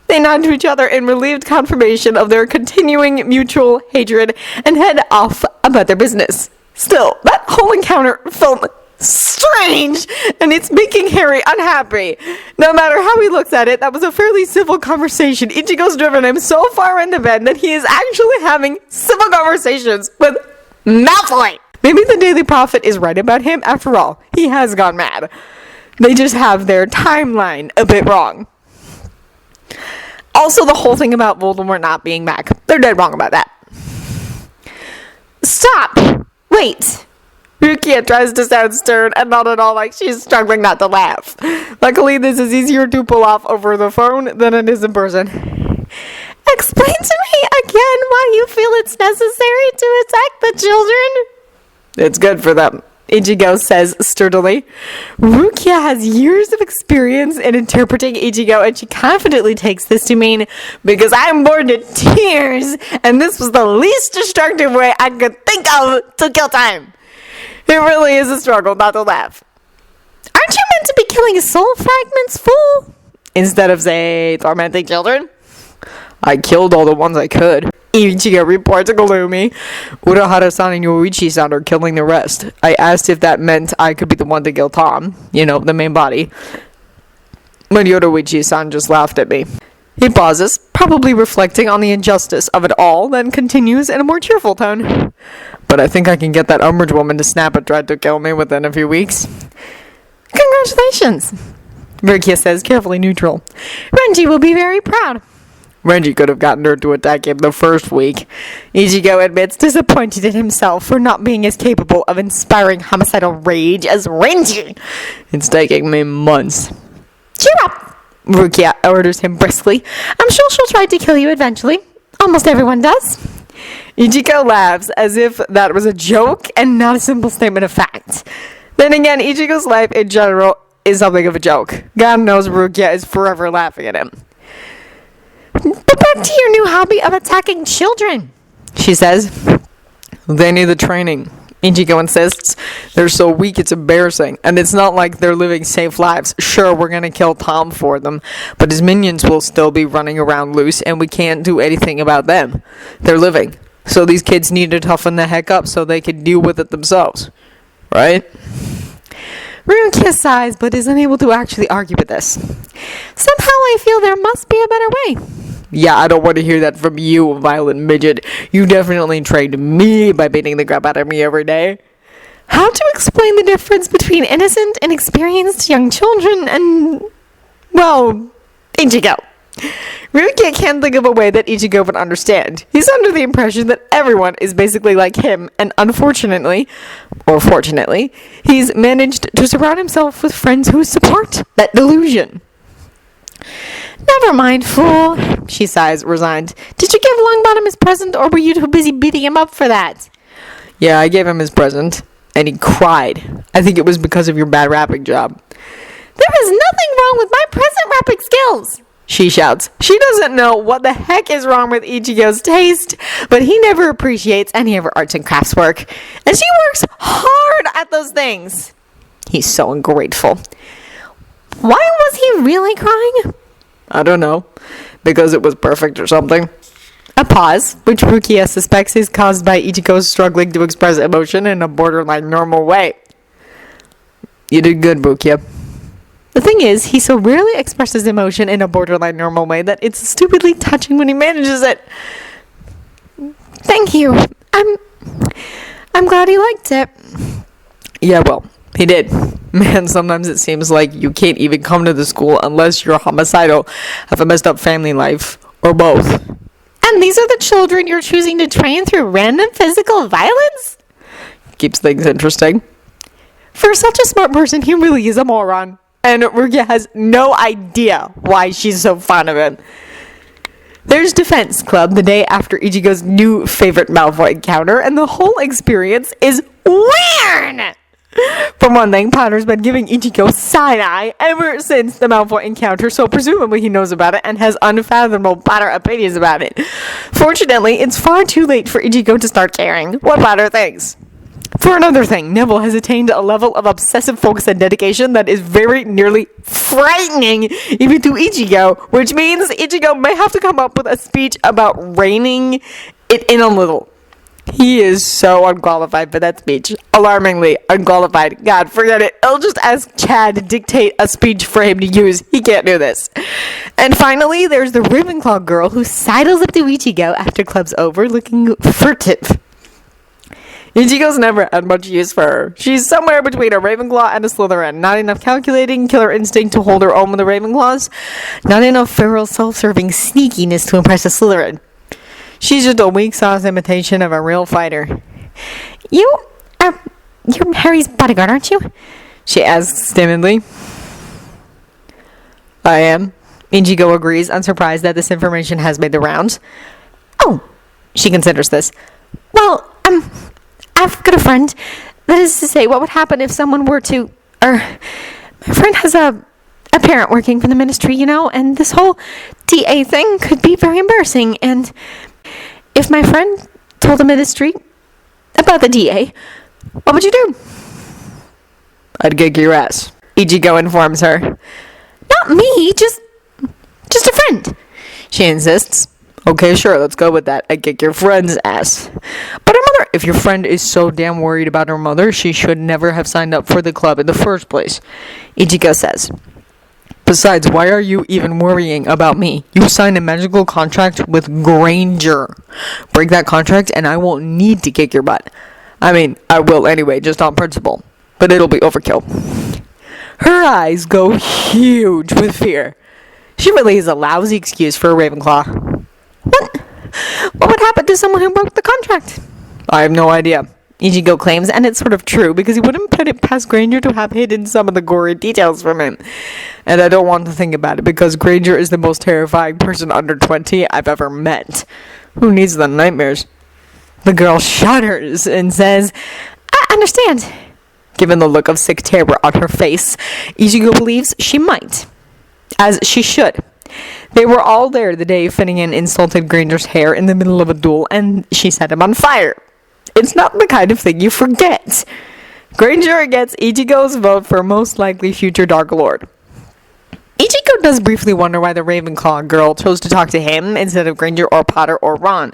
They nod to each other in relieved confirmation of their continuing mutual hatred and head off about their business. Still, that whole encounter felt strange, and it's making Harry unhappy. No matter how he looks at it, that was a fairly civil conversation. Ichigo's driven him so far into bed that he is actually having civil conversations with Malfoy. Maybe the Daily Prophet is right about him. After all, he has gone mad. They just have their timeline a bit wrong. Also, the whole thing about Voldemort not being back. They're dead wrong about that. Stop! Wait! Rukia tries to sound stern and not at all like she's struggling not to laugh. Luckily, this is easier to pull off over the phone than it is in person. Explain to me again why you feel it's necessary to attack the children? It's good for them, Ichigo says sturdily. Rukia has years of experience in interpreting Ichigo, and she confidently takes this to mean, because I'm bored to tears, and this was the least destructive way I could think of to kill time. It really is a struggle not to laugh. Aren't you meant to be killing soul fragments, fool? Instead of, say, tormenting children? I killed all the ones I could. Ichigo reports gloomy. Urahara-san and Yoichi-san are killing the rest. I asked if that meant I could be the one to kill Tom. You know, the main body. But Yoichi-san just laughed at me. He pauses, probably reflecting on the injustice of it all, then continues in a more cheerful tone. But I think I can get that Umbridge woman to snap and try to kill me within a few weeks. Congratulations, Rukia says, carefully neutral. Renji will be very proud. Renji could have gotten her to attack him the first week. Ichigo admits disappointed in himself for not being as capable of inspiring homicidal rage as Renji. It's taking me months. Cheer up, Rukia orders him briskly. I'm sure she'll try to kill you eventually. Almost everyone does. Ichigo laughs as if that was a joke and not a simple statement of fact. Then again, Ichigo's life in general is something of a joke. God knows Rukia is forever laughing at him. But back to your new hobby of attacking children, she says. They need the training, Ichigo insists. They're so weak it's embarrassing, and it's not like they're living safe lives. Sure, we're gonna kill Tom for them, but his minions will still be running around loose, and we can't do anything about them. They're living, so these kids need to toughen the heck up so they can deal with it themselves. Right? Rukia sighs, but is unable to actually argue with this. Somehow I feel there must be a better way. Yeah, I don't want to hear that from you, violent midget. You definitely trained me by beating the crap out of me every day. How to explain the difference between innocent and experienced young children and, well, Ichigo. Rukia can't think of a way that Ichigo would understand. He's under the impression that everyone is basically like him, and unfortunately, or fortunately, he's managed to surround himself with friends who support that delusion. Never mind, fool, she sighs, resigned. Did you give Longbottom his present, or were you too busy beating him up for that? Yeah, I gave him his present, and he cried. I think it was because of your bad rapping job. There is nothing wrong with my present rapping skills, she shouts. She doesn't know what the heck is wrong with Ichigo's taste, but he never appreciates any of her arts and crafts work, and she works hard at those things. He's so ungrateful. Why was he really crying? I don't know. Because it was perfect or something. A pause, which Rukia suspects is caused by Ichigo struggling to express emotion in a borderline normal way. You did good, Rukia. The thing is, he so rarely expresses emotion in a borderline normal way that it's stupidly touching when he manages it. Thank you. I'm glad he liked it. Yeah, well, he did. Man, sometimes it seems like you can't even come to the school unless you're homicidal, have a messed up family life, or both. And these are the children you're choosing to train through random physical violence? Keeps things interesting. For such a smart person, he really is a moron. And Rukia has no idea why she's so fond of him. There's Defense Club the day after Ichigo's new favorite Malfoy encounter, and the whole experience is weird! From For one thing, Potter's been giving Ichigo side-eye ever since the Malfoy encounter, so presumably he knows about it and has unfathomable Potter opinions about it. Fortunately, it's far too late for Ichigo to start caring what Potter thinks. For another thing, Neville has attained a level of obsessive focus and dedication that is very nearly frightening even to Ichigo, which means Ichigo may have to come up with a speech about reining it in a little. He is so unqualified for that speech. Alarmingly unqualified. God, forget it. I'll just ask Chad to dictate a speech for him to use. He can't do this. And finally, there's the Ravenclaw girl who sidles up to Ichigo after club's over looking furtive. Ichigo's never had much use for her. She's somewhere between a Ravenclaw and a Slytherin. Not enough calculating, killer instinct to hold her own with the Ravenclaws. Not enough feral, self-serving sneakiness to impress a Slytherin. She's just a weak sauce imitation of a real fighter. You're Harry's bodyguard, aren't you? She asks timidly. I am. Ichigo agrees, unsurprised that this information has made the rounds. Oh, she considers this. Well, I've got a friend. That is to say, what would happen if someone were to... my friend has a parent working for the ministry, you know, and this whole DA thing could be very embarrassing, and if my friend told the ministry about the DA, what would you do? I'd kick your ass, Ichigo informs her. Not me, just a friend, she insists. Okay, sure, let's go with that. I'd kick your friend's ass. But her mother, if your friend is so damn worried about her mother, she should never have signed up for the club in the first place, Ichigo says. Besides, why are you even worrying about me? You signed a magical contract with Granger. Break that contract and I won't need to kick your butt. I mean, I will anyway, just on principle. But it'll be overkill. Her eyes go huge with fear. She really is a lousy excuse for a Ravenclaw. What would happen to someone who broke the contract? I have no idea, Ichigo claims, and it's sort of true, because he wouldn't put it past Granger to have hidden some of the gory details from him. And I don't want to think about it, because Granger is the most terrifying person under 20 I've ever met. Who needs the nightmares? The girl shudders and says, I understand. Given the look of sick terror on her face, Ichigo believes she might. As she should. They were all there the day Finnegan insulted Granger's hair in the middle of a duel, and she set him on fire. It's not the kind of thing you forget. Granger gets Ichigo's vote for most likely future Dark Lord. Ichigo does briefly wonder why the Ravenclaw girl chose to talk to him instead of Granger or Potter or Ron.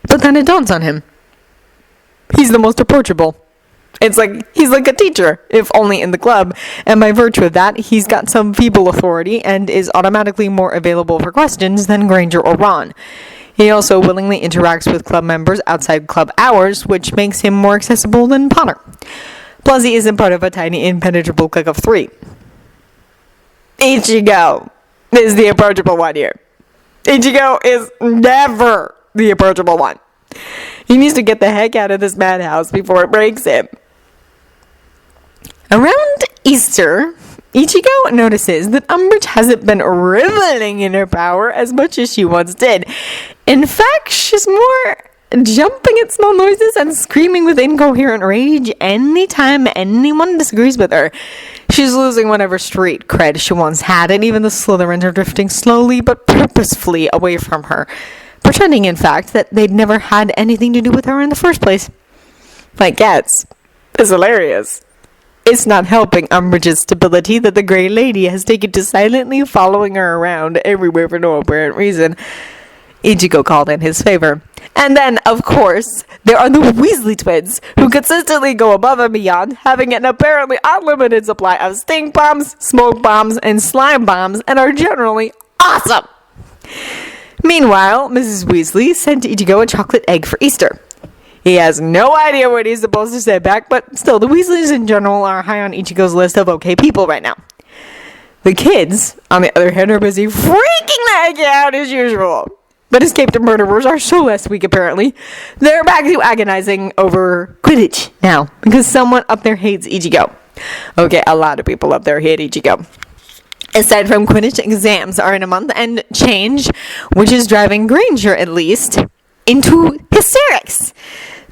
But then it dawns on him. He's the most approachable. It's like he's like a teacher, if only in the club, and by virtue of that, he's got some feeble authority and is automatically more available for questions than Granger or Ron. He also willingly interacts with club members outside club hours, which makes him more accessible than Potter. Plus, he isn't part of a tiny, impenetrable clique of 3. Ichigo is the approachable one here. Ichigo is never the approachable one. He needs to get the heck out of this madhouse before it breaks him. Around Easter, Ichigo notices that Umbridge hasn't been reveling in her power as much as she once did. In fact, she's more jumping at small noises and screaming with incoherent rage anytime anyone disagrees with her. She's losing whatever street cred she once had, and even the Slytherins are drifting slowly but purposefully away from her, pretending, in fact, that they'd never had anything to do with her in the first place. Like cats. It's hilarious. It's not helping Umbridge's stability that the Grey Lady has taken to silently following her around everywhere for no apparent reason. Ichigo called in his favor. And then, of course, there are the Weasley twins, who consistently go above and beyond, having an apparently unlimited supply of stink bombs, smoke bombs, and slime bombs, and are generally awesome. Meanwhile, Mrs. Weasley sent Ichigo a chocolate egg for Easter. He has no idea what he's supposed to say back, but still, the Weasleys in general are high on Ichigo's list of okay people right now. The kids, on the other hand, are busy freaking the heck out as usual. But escaped murderers are so less weak, apparently. They're back to agonizing over Quidditch now, because someone up there hates Ichigo. Okay, a lot of people up there hate Ichigo. Aside from Quidditch, exams are in a month and change, which is driving Granger, at least, into hysterics.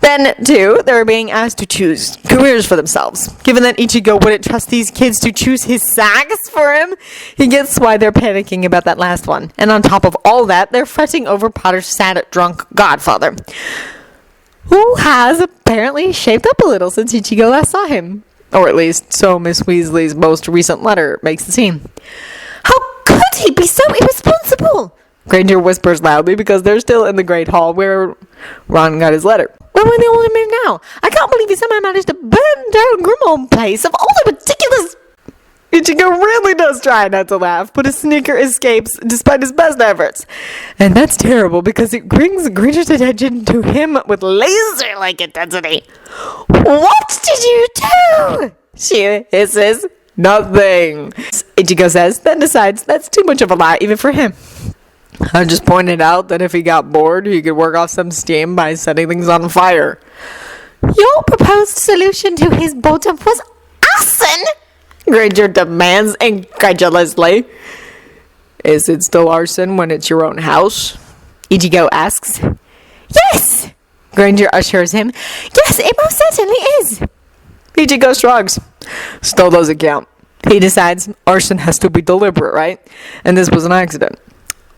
Then, too, they're being asked to choose careers for themselves. Given that Ichigo wouldn't trust these kids to choose his sacks for him, he gets why they're panicking about that last one. And on top of all that, they're fretting over Potter's sad, drunk godfather, who has apparently shaped up a little since Ichigo last saw him. Or at least, so Miss Weasley's most recent letter makes it seem. How could he be so irresponsible? Granger whispers loudly because they're still in the Great Hall where Ron got his letter. Where will they all move now? I can't believe he somehow managed to burn down Grimmauld Place of all the ridiculous... Ichigo really does try not to laugh, but his sneaker escapes despite his best efforts. And that's terrible because it brings Granger's attention to him with laser-like intensity. What did you do? She hisses. Nothing. Ichigo says, then decides that's too much of a lie even for him. I just pointed out that if he got bored, he could work off some steam by setting things on fire. Your proposed solution to his boredom was arson? Granger demands incredulously. Is it still arson when it's your own house? Ichigo asks. Yes, Granger assures him. Yes, it most certainly is. Ichigo shrugs. Still doesn't count. He decides arson has to be deliberate, right? And this was an accident.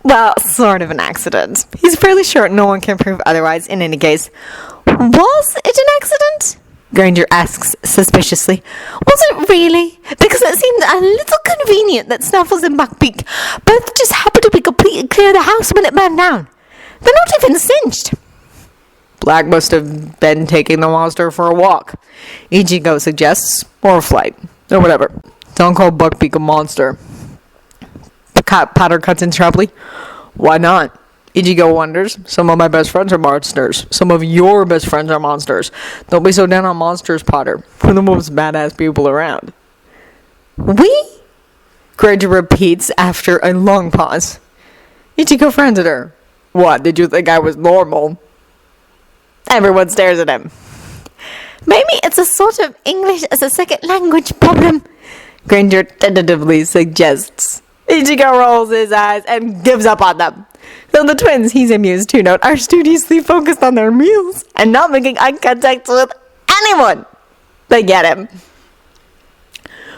Well, sort of an accident. He's fairly sure no one can prove otherwise in any case. Was it an accident? Granger asks suspiciously. Was it really? Because it seemed a little convenient that Snuffles and Buckbeak both just happened to be completely clear of the house when it burned down. They're not even singed. Black must have been taking the monster for a walk, Ichigo suggests, or a flight, or whatever. Don't call Buckbeak a monster. Potter cuts in sharply. Why not? Ichigo wonders. Some of my best friends are monsters. Some of your best friends are monsters. Don't be so down on monsters, Potter. We're the most badass people around. We? Granger repeats after a long pause. Ichigo frowns at her. What, did you think I was normal? Everyone stares at him. Maybe it's a sort of English as a second language problem, Granger tentatively suggests. Ichigo rolls his eyes and gives up on them. Though the twins, he's amused to note, are studiously focused on their meals and not making eye contact with anyone. They get him.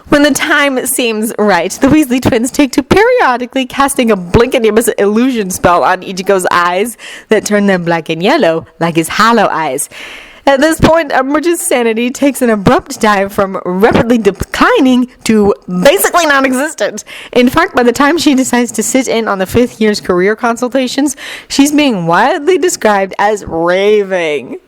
When the time seems right, the Weasley twins take to periodically casting a Blinkidimus illusion spell on Ichigo's eyes that turn them black and yellow, like his hollow eyes. At this point, Umbridge's sanity takes an abrupt dive from rapidly declining to basically non-existent. In fact, by the time she decides to sit in on the 5th year's career consultations, she's being widely described as raving.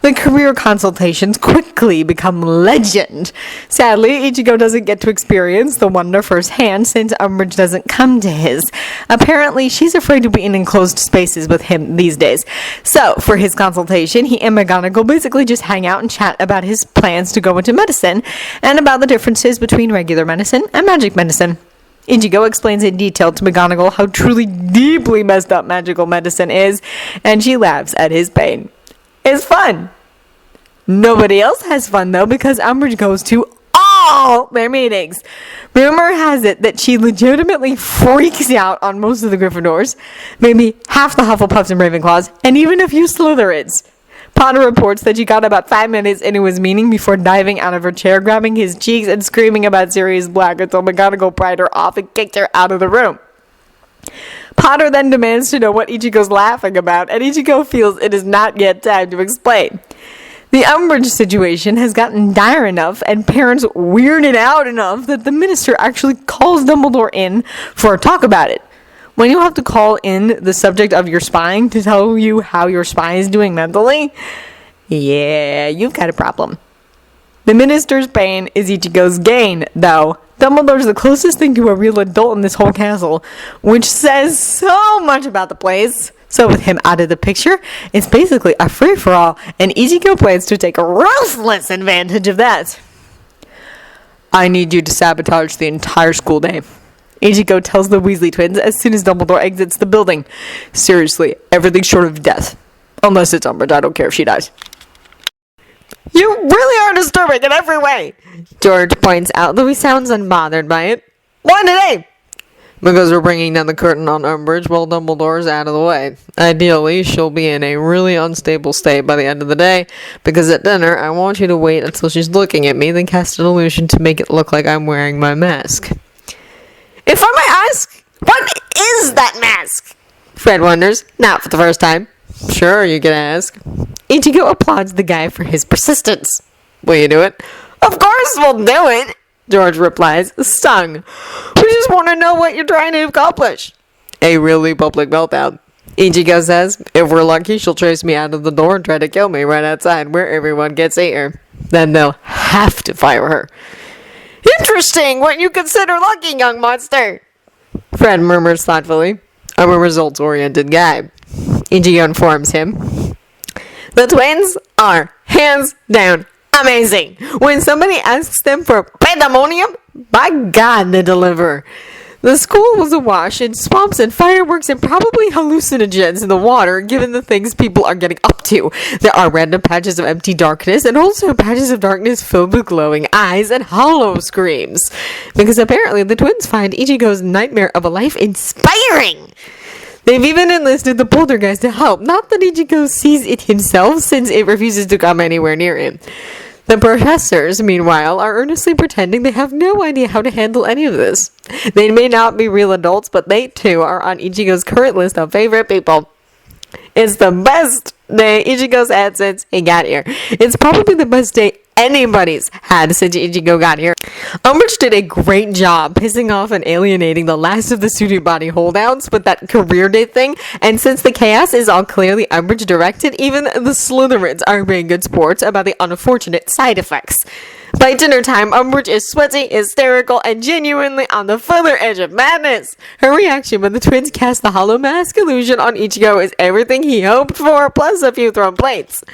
The career consultations quickly become legend. Sadly, Ichigo doesn't get to experience the wonder firsthand since Umbridge doesn't come to his. Apparently, she's afraid to be in enclosed spaces with him these days. So, for his consultation, he and McGonagall basically just hang out and chat about his plans to go into medicine and about the differences between regular medicine and magic medicine. Ichigo explains in detail to McGonagall how truly deeply messed up magical medicine is, and she laughs at his pain. It's fun. Nobody else has fun, though, because Umbridge goes to all their meetings. Rumor has it that she legitimately freaks out on most of the Gryffindors, maybe half the Hufflepuffs and Ravenclaws, and even a few Slytherins. Potter reports that she got about 5 minutes into his meeting before diving out of her chair, grabbing his cheeks, and screaming about Sirius Black until McGonagall pried her off and kicked her out of the room. Potter then demands to know what Ichigo's laughing about, and Ichigo feels it is not yet time to explain. The Umbridge situation has gotten dire enough and parents weirded out enough that the minister actually calls Dumbledore in for a talk about it. When you have to call in the subject of your spying to tell you how your spy is doing mentally, yeah, you've got a problem. The minister's pain is Ichigo's gain, though. Dumbledore's the closest thing to a real adult in this whole castle, which says so much about the place. So with him out of the picture, it's basically a free-for-all, and Ichigo plans to take a ruthless advantage of that. I need you to sabotage the entire school day, Ichigo tells the Weasley twins as soon as Dumbledore exits the building. Seriously, everything short of death. Unless it's Umbridge, I don't care if she dies. You really are disturbing in every way, George points out, though he sounds unbothered by it. Why today? Because we're bringing down the curtain on Umbridge while Dumbledore's out of the way. Ideally, she'll be in a really unstable state by the end of the day, because at dinner, I want you to wait until she's looking at me, then cast an illusion to make it look like I'm wearing my mask. If I may ask, what is that mask? Fred wonders, not for the first time. Sure, you can ask. Ichigo applauds the guy for his persistence. Will you do it? Of course we'll do it, George replies, stung. We just want to know what you're trying to accomplish. A really public meltdown. Ichigo says, if we're lucky, she'll chase me out of the door and try to kill me right outside where everyone gets to hear. Then they'll have to fire her. Interesting what you consider lucky, young monster. Fred murmurs thoughtfully. I'm a results-oriented guy. Ichigo informs him. The twins are, hands down, amazing. When somebody asks them for pandemonium, by God, they deliver. The school was awash in swamps and fireworks and probably hallucinogens in the water, given the things people are getting up to. There are random patches of empty darkness and also patches of darkness filled with glowing eyes and hollow screams. Because apparently the twins find Ichigo's nightmare of a life inspiring. They've even enlisted the poltergeist to help. Not that Ichigo sees it himself, since it refuses to come anywhere near him. The professors, meanwhile, are earnestly pretending they have no idea how to handle any of this. They may not be real adults, but they too are on Ichigo's current list of favorite people. It's the best day Ichigo's had since he got here. It's probably the best day anybody's had since Ichigo got here. Umbridge did a great job pissing off and alienating the last of the student body holdouts with that career day thing, and since the chaos is all clearly Umbridge directed, even the Slytherins are being good sports about the unfortunate side effects. By dinner time, Umbridge is sweaty, hysterical, and genuinely on the further edge of madness. Her reaction when the twins cast the hollow mask illusion on Ichigo is everything he hoped for, plus a few thrown plates.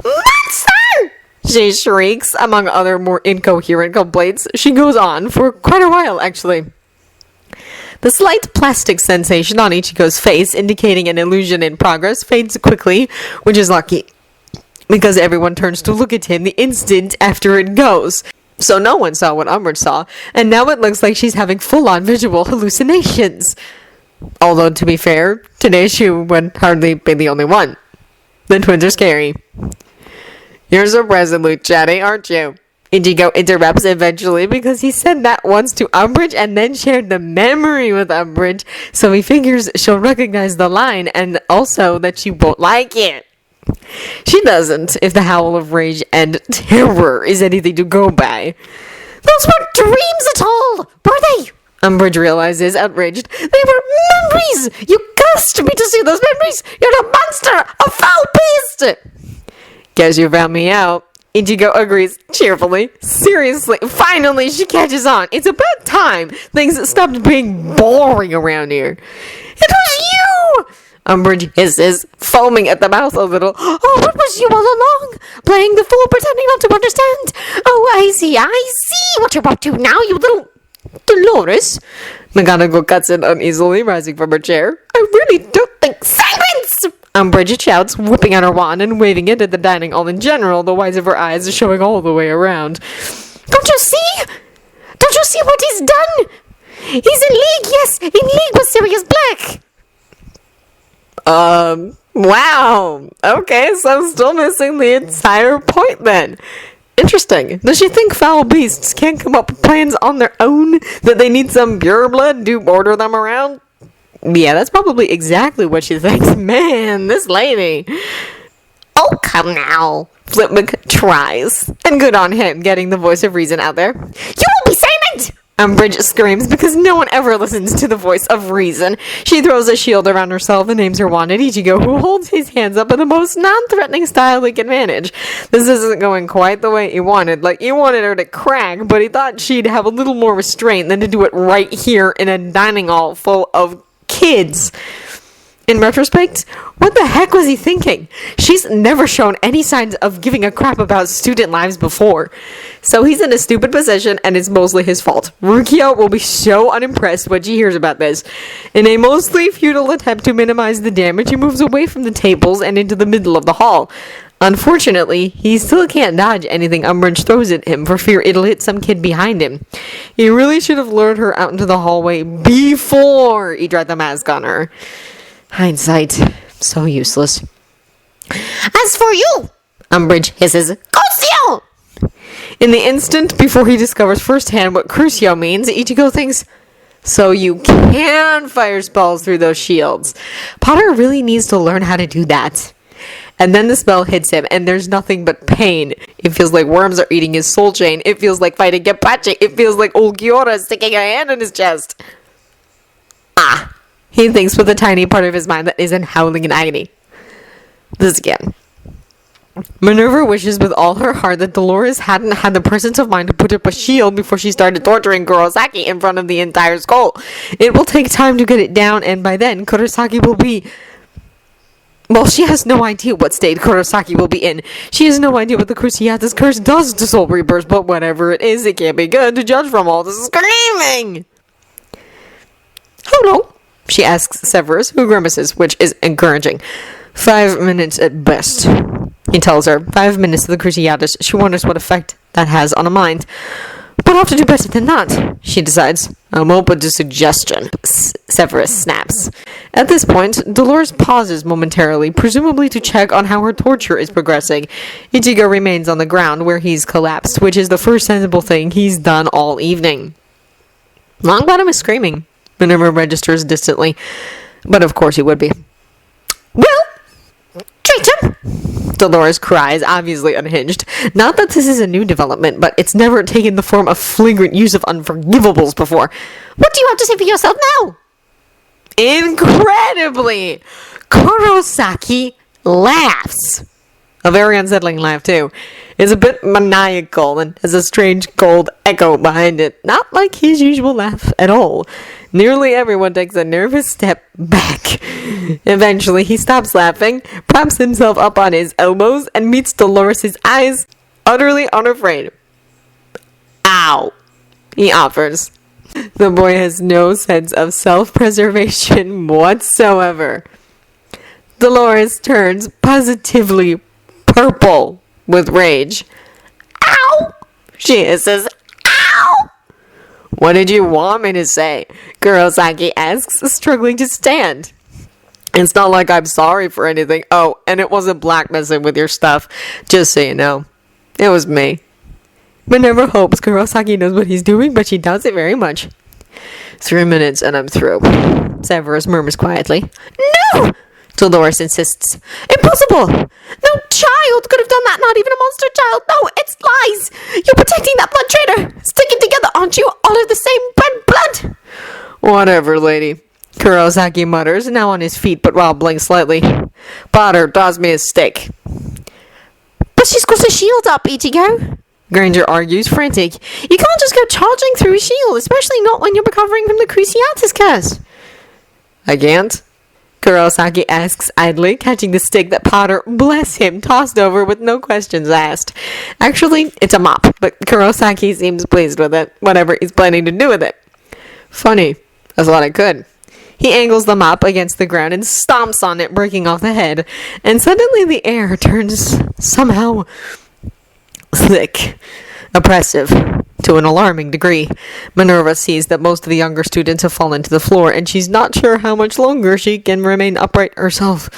Monster! She shrieks, among other more incoherent complaints. She goes on for quite a while, actually. The slight plastic sensation on Ichigo's face, indicating an illusion in progress, fades quickly, which is lucky, because everyone turns to look at him the instant after it goes. So no one saw what Umbridge saw, and now it looks like she's having full-on visual hallucinations. Although, to be fair, today she would hardly be the only one. The twins are scary. You're so resolute, Chatty, aren't you? Ichigo interrupts eventually because he said that once to Umbridge and then shared the memory with Umbridge, so he figures she'll recognize the line and also that she won't like it. She doesn't, if the howl of rage and terror is anything to go by. Those weren't dreams at all, were they? Umbridge realizes, outraged. They were memories! You cursed me to see those memories! You're a monster! A foul beast! Guess you found me out. Ichigo agrees cheerfully. Seriously, finally she catches on. It's about time things stopped being boring around here. It was you! Umbridge hisses, foaming at the mouth a little. Oh, it was you all along, playing the fool, pretending not to understand. Oh, I see what you're up to now, you little Dolores. McGonagall cuts in uneasily, rising from her chair. I really don't think— Silence! Umbridge shouts, whipping out her wand and waving it at the dining hall in general, the whites of her eyes showing all the way around. Don't you see? Don't you see what he's done? He's in league, yes, in league with Sirius Black. Wow. Okay, so I'm still missing the entire point then. Interesting. Does she think foul beasts can't come up with plans on their own? That they need some pureblood to order them around? Yeah, that's probably exactly what she thinks. Man, this lady. Oh, come now. Flipmuk tries. And good on him, getting the voice of reason out there. You will be silent! Umbridge screams because no one ever listens to the voice of reason. She throws a shield around herself and aims her wand at Ichigo, who holds his hands up in the most non-threatening style he can manage. This isn't going quite the way he wanted. Like, he wanted her to crack, but he thought she'd have a little more restraint than to do it right here in a dining hall full of kids. In retrospect, what the heck was he thinking? She's never shown any signs of giving a crap about student lives before. So he's in a stupid position, and it's mostly his fault. Rukia will be so unimpressed when she hears about this. In a mostly futile attempt to minimize the damage, he moves away from the tables and into the middle of the hall. Unfortunately, he still can't dodge anything Umbridge throws at him for fear it'll hit some kid behind him. He really should have lured her out into the hallway before he tried the mask on her. Hindsight, so useless. As for you, Umbridge hisses, Crucio! In the instant before he discovers firsthand what Crucio means, Ichigo thinks, so you can fire spells through those shields. Potter really needs to learn how to do that. And then the spell hits him, and there's nothing but pain. It feels like worms are eating his soul chain. It feels like fighting Gepache. It feels like old Giora sticking a hand in his chest. Ah, he thinks with a tiny part of his mind that isn't howling in agony. This again. Minerva wishes with all her heart that Dolores hadn't had the presence of mind to put up a shield before she started torturing Kurosaki in front of the entire school. It will take time to get it down, and by then, Kurosaki will be... Well, she has no idea what state Kurosaki will be in. She has no idea what the Cruciatus curse does to Soul Reapers, but whatever it is, it can't be good to judge from all this screaming. How long? She asks Severus, who grimaces, which is encouraging. 5 minutes at best. He tells her, 5 minutes to the Cruciatus. She wonders what effect that has on a mind. But I'll have to do better than that, she decides. I'm open to suggestion. Severus snaps. At this point, Dolores pauses momentarily, presumably to check on how her torture is progressing. Ichigo remains on the ground where he's collapsed, which is the first sensible thing he's done all evening. Longbottom is screaming. Minerva registers distantly. But of course he would be. Well, treat him! Dolores cries, obviously unhinged. Not that this is a new development, but it's never taken the form of flagrant use of unforgivables before. What do you have to say for yourself now? Incredibly! Kurosaki laughs. A very unsettling laugh, too. It's a bit maniacal and has a strange cold echo behind it. Not like his usual laugh at all. Nearly everyone takes a nervous step back. Eventually, he stops laughing, props himself up on his elbows, and meets Dolores' eyes, utterly unafraid. Ow, he offers. The boy has no sense of self-preservation whatsoever. Dolores turns positively purple with rage. Ow! She hisses, ow! What did you want me to say? Kurosaki asks, struggling to stand. It's not like I'm sorry for anything. Oh, and it wasn't Black messing with your stuff. Just so you know. It was me. Minerva hopes Kurosaki knows what he's doing, but she doubts it very much. 3 minutes and I'm through. Severus murmurs quietly. No! Dolores insists. Impossible! No child could have done that, not even a monster child. No, it's lies. You're protecting that blood traitor. Sticking together, aren't you? All of the same blood. Whatever, lady. Kurosaki mutters, now on his feet, but wobbling slightly. Potter, toss me a stick. But she's got a shield up, Ichigo. Granger argues, frantic. You can't just go charging through a shield, especially not when you're recovering from the Cruciatus curse. I can't? Kurosaki asks idly, catching the stick that Potter, bless him, tossed over with no questions asked. Actually, it's a mop, but Kurosaki seems pleased with it, whatever he's planning to do with it. Funny. I thought I could. He angles the mop against the ground and stomps on it, breaking off the head, and suddenly the air turns somehow thick, oppressive, to an alarming degree. Minerva sees that most of the younger students have fallen to the floor, and she's not sure how much longer she can remain upright herself.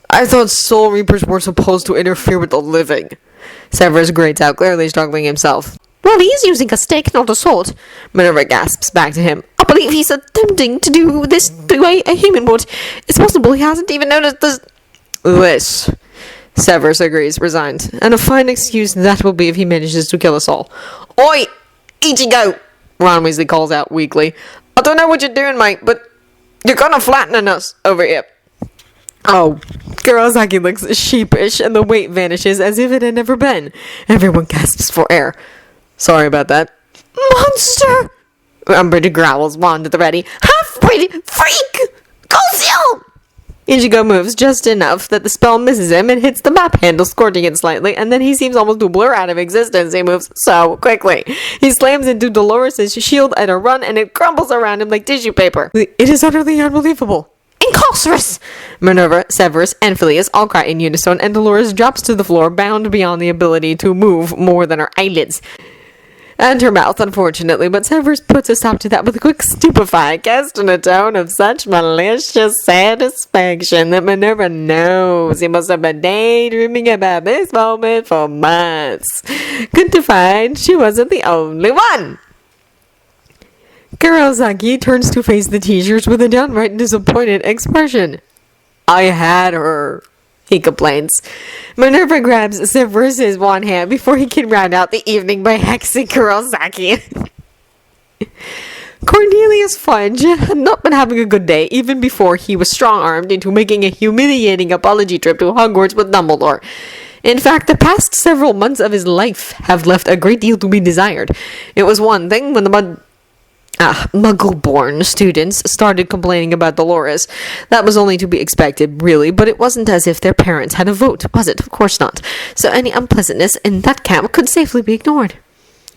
I thought Soul Reapers were supposed to interfere with the living. Severus grates out, clearly struggling himself. Well, he's using a stick, not a sword. Minerva gasps back to him. I believe he's attempting to do this the way a human would. It's possible he hasn't even noticed this. Severus agrees, resigned. And a fine excuse that will be if he manages to kill us all. Oi! Ichigo! Ron Weasley calls out weakly. I don't know what you're doing, mate, but you're kind of flattening us over here. Oh. Kurosaki looks sheepish, and the weight vanishes as if it had never been. Everyone gasps for air. Sorry about that. Monster! Umbridge growls, wand at the ready. Half-breed freak! Crucio! Ichigo moves just enough that the spell misses him and hits the map handle, scorching it slightly, and then he seems almost to blur out of existence. He moves so quickly. He slams into Dolores' shield at a run, and it crumbles around him like tissue paper. It is utterly unbelievable. Incarcerous! Minerva, Severus, and Phileas all cry in unison, and Dolores drops to the floor, bound beyond the ability to move more than her eyelids. And her mouth, unfortunately, but Severus puts a stop to that with a quick stupefy, cast in a tone of such malicious satisfaction that Minerva knows he must have been daydreaming about this moment for months. Good to find she wasn't the only one. Kurosaki turns to face the teachers with a downright disappointed expression. I had her, he complains. Minerva grabs Severus's one hand before he can round out the evening by hexing Kurosaki. Cornelius Fudge had not been having a good day even before he was strong-armed into making a humiliating apology trip to Hogwarts with Dumbledore. In fact, the past several months of his life have left a great deal to be desired. It was one thing when the Muggle-born students started complaining about Dolores. That was only to be expected, really, but it wasn't as if their parents had a vote, was it? Of course not. So any unpleasantness in that camp could safely be ignored.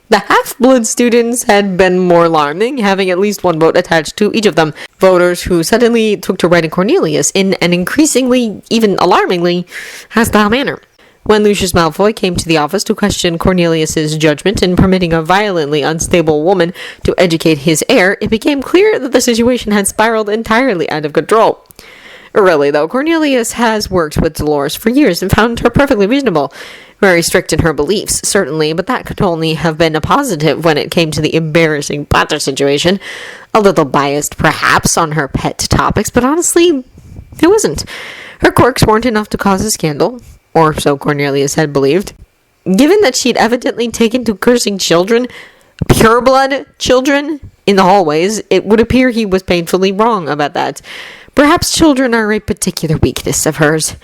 The half-blood students had been more alarming, having at least one vote attached to each of them. Voters who suddenly took to writing Cornelius in an increasingly, even alarmingly, hostile manner. When Lucius Malfoy came to the office to question Cornelius's judgment in permitting a violently unstable woman to educate his heir, it became clear that the situation had spiraled entirely out of control. Really, though, Cornelius has worked with Dolores for years and found her perfectly reasonable. Very strict in her beliefs, certainly, but that could only have been a positive when it came to the embarrassing Potter situation. A little biased, perhaps, on her pet topics, but honestly, it wasn't. Her quirks weren't enough to cause a scandal. Or so Cornelius had believed. Given that she'd evidently taken to cursing children, pureblood children, in the hallways, it would appear he was painfully wrong about that. Perhaps children are a particular weakness of hers.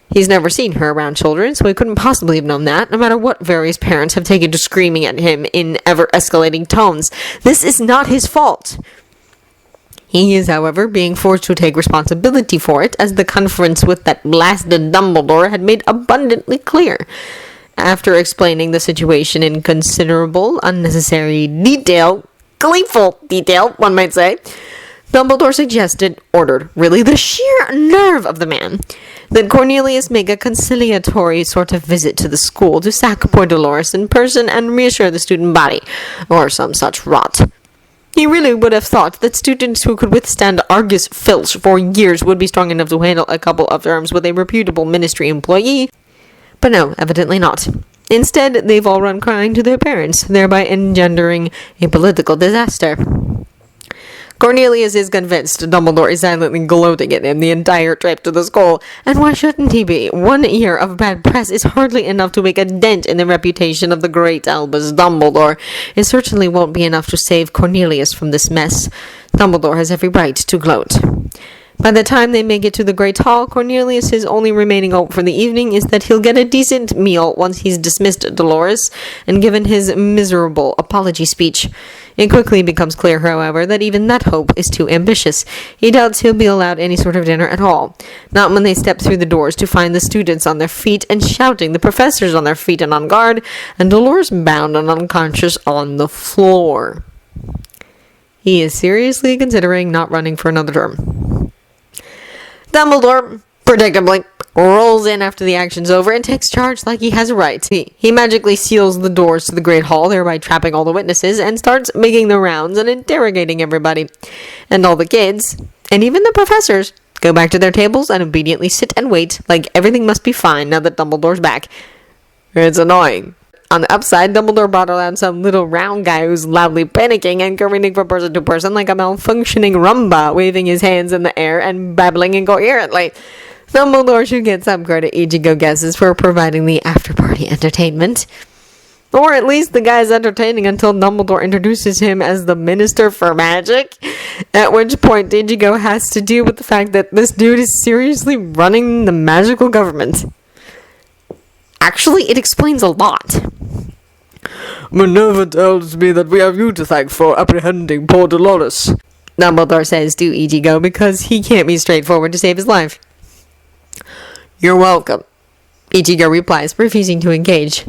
He's never seen her around children, so he couldn't possibly have known that, no matter what various parents have taken to screaming at him in ever-escalating tones. This is not his fault. He is, however, being forced to take responsibility for it, as the conference with that blasted Dumbledore had made abundantly clear. After explaining the situation in considerable, unnecessary detail, gleeful detail, one might say, Dumbledore ordered, really the sheer nerve of the man, that Cornelius make a conciliatory sort of visit to the school to sack poor Dolores in person and reassure the student body, or some such rot. He really would have thought that students who could withstand Argus Filch for years would be strong enough to handle a couple of terms with a reputable ministry employee. But no, evidently not. Instead, they've all run crying to their parents, thereby engendering a political disaster. Cornelius is convinced Dumbledore is silently gloating at him the entire trip to the school, and why shouldn't he be? 1 year of bad press is hardly enough to make a dent in the reputation of the great Albus Dumbledore. It certainly won't be enough to save Cornelius from this mess. Dumbledore has every right to gloat. By the time they make it to the Great Hall, Cornelius's only remaining hope for the evening is that he'll get a decent meal once he's dismissed Dolores and given his miserable apology speech. It quickly becomes clear, however, that even that hope is too ambitious. He doubts he'll be allowed any sort of dinner at all. Not when they step through the doors to find the students on their feet and shouting, the professors on their feet and on guard, and Dolores bound and unconscious on the floor. He is seriously considering not running for another term. Dumbledore, predictably, rolls in after the action's over and takes charge like he has a right. He magically seals the doors to the Great Hall, thereby trapping all the witnesses, and starts making the rounds and interrogating everybody. And all the kids, and even the professors, go back to their tables and obediently sit and wait like everything must be fine now that Dumbledore's back. It's annoying. On the upside, Dumbledore brought around some little round guy who's loudly panicking and careening from person to person like a malfunctioning Roomba, waving his hands in the air and babbling incoherently. Dumbledore should get some credit, Ichigo guesses, for providing the after-party entertainment. Or at least the guy's entertaining until Dumbledore introduces him as the Minister for Magic, at which point Ichigo has to deal with the fact that this dude is seriously running the magical government. Actually, it explains a lot. Minerva tells me that we have you to thank for apprehending poor Dolores, Dumbledore says to Ichigo because he can't be straightforward to save his life. You're welcome, Ichigo replies, refusing to engage.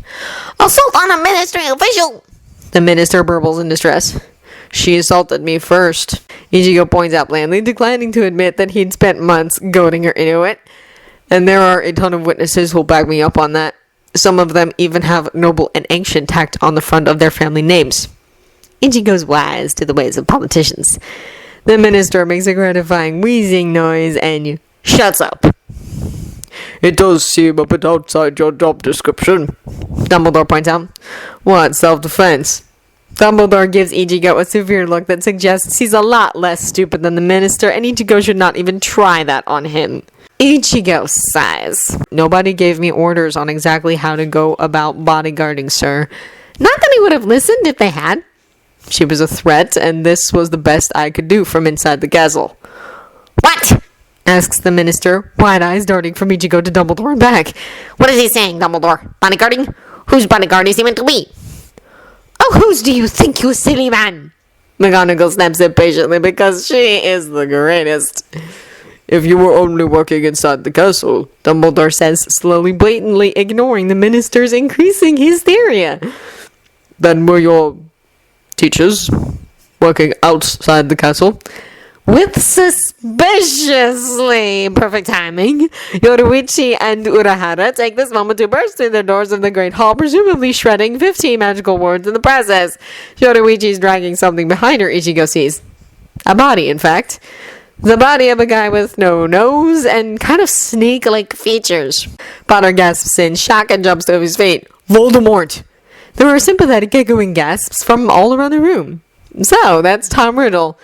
Assault on a ministry official! The minister burbles in distress. She assaulted me first. Ichigo points out blandly, declining to admit that he'd spent months goading her into it. And there are a ton of witnesses who'll back me up on that. Some of them even have noble and ancient tacked on the front of their family names. Ichigo's wise to the ways of politicians. The minister makes a gratifying wheezing noise and shuts up. It does seem a bit outside your job description, Dumbledore points out. What, self-defense? Dumbledore gives Ichigo a severe look that suggests he's a lot less stupid than the minister, and Ichigo should not even try that on him. Ichigo sighs. Nobody gave me orders on exactly how to go about bodyguarding, sir. Not that he would have listened if they had. She was a threat, and this was the best I could do from inside the castle. What? Asks the minister, wide eyes darting from Ichigo to Dumbledore and back. What is he saying, Dumbledore? Bodyguarding? Whose bodyguard is he meant to be? Oh, whose do you think, you silly man? McGonagall snaps impatiently because she is the greatest. If you were only working inside the castle, Dumbledore says, slowly, blatantly ignoring the minister's increasing hysteria. then were your teachers working outside the castle? With suspiciously perfect timing, Yoruichi and Urahara take this moment to burst through the doors of the Great Hall, presumably shredding 15 magical words in the process. Yoruichi's dragging something behind her, Ichigo sees. A body, in fact. The body of a guy with no nose and kind of snake-like features. Potter gasps in shock and jumps to his feet. Voldemort! There are sympathetic echoing gasps from all around the room. So, that's Tom Riddle.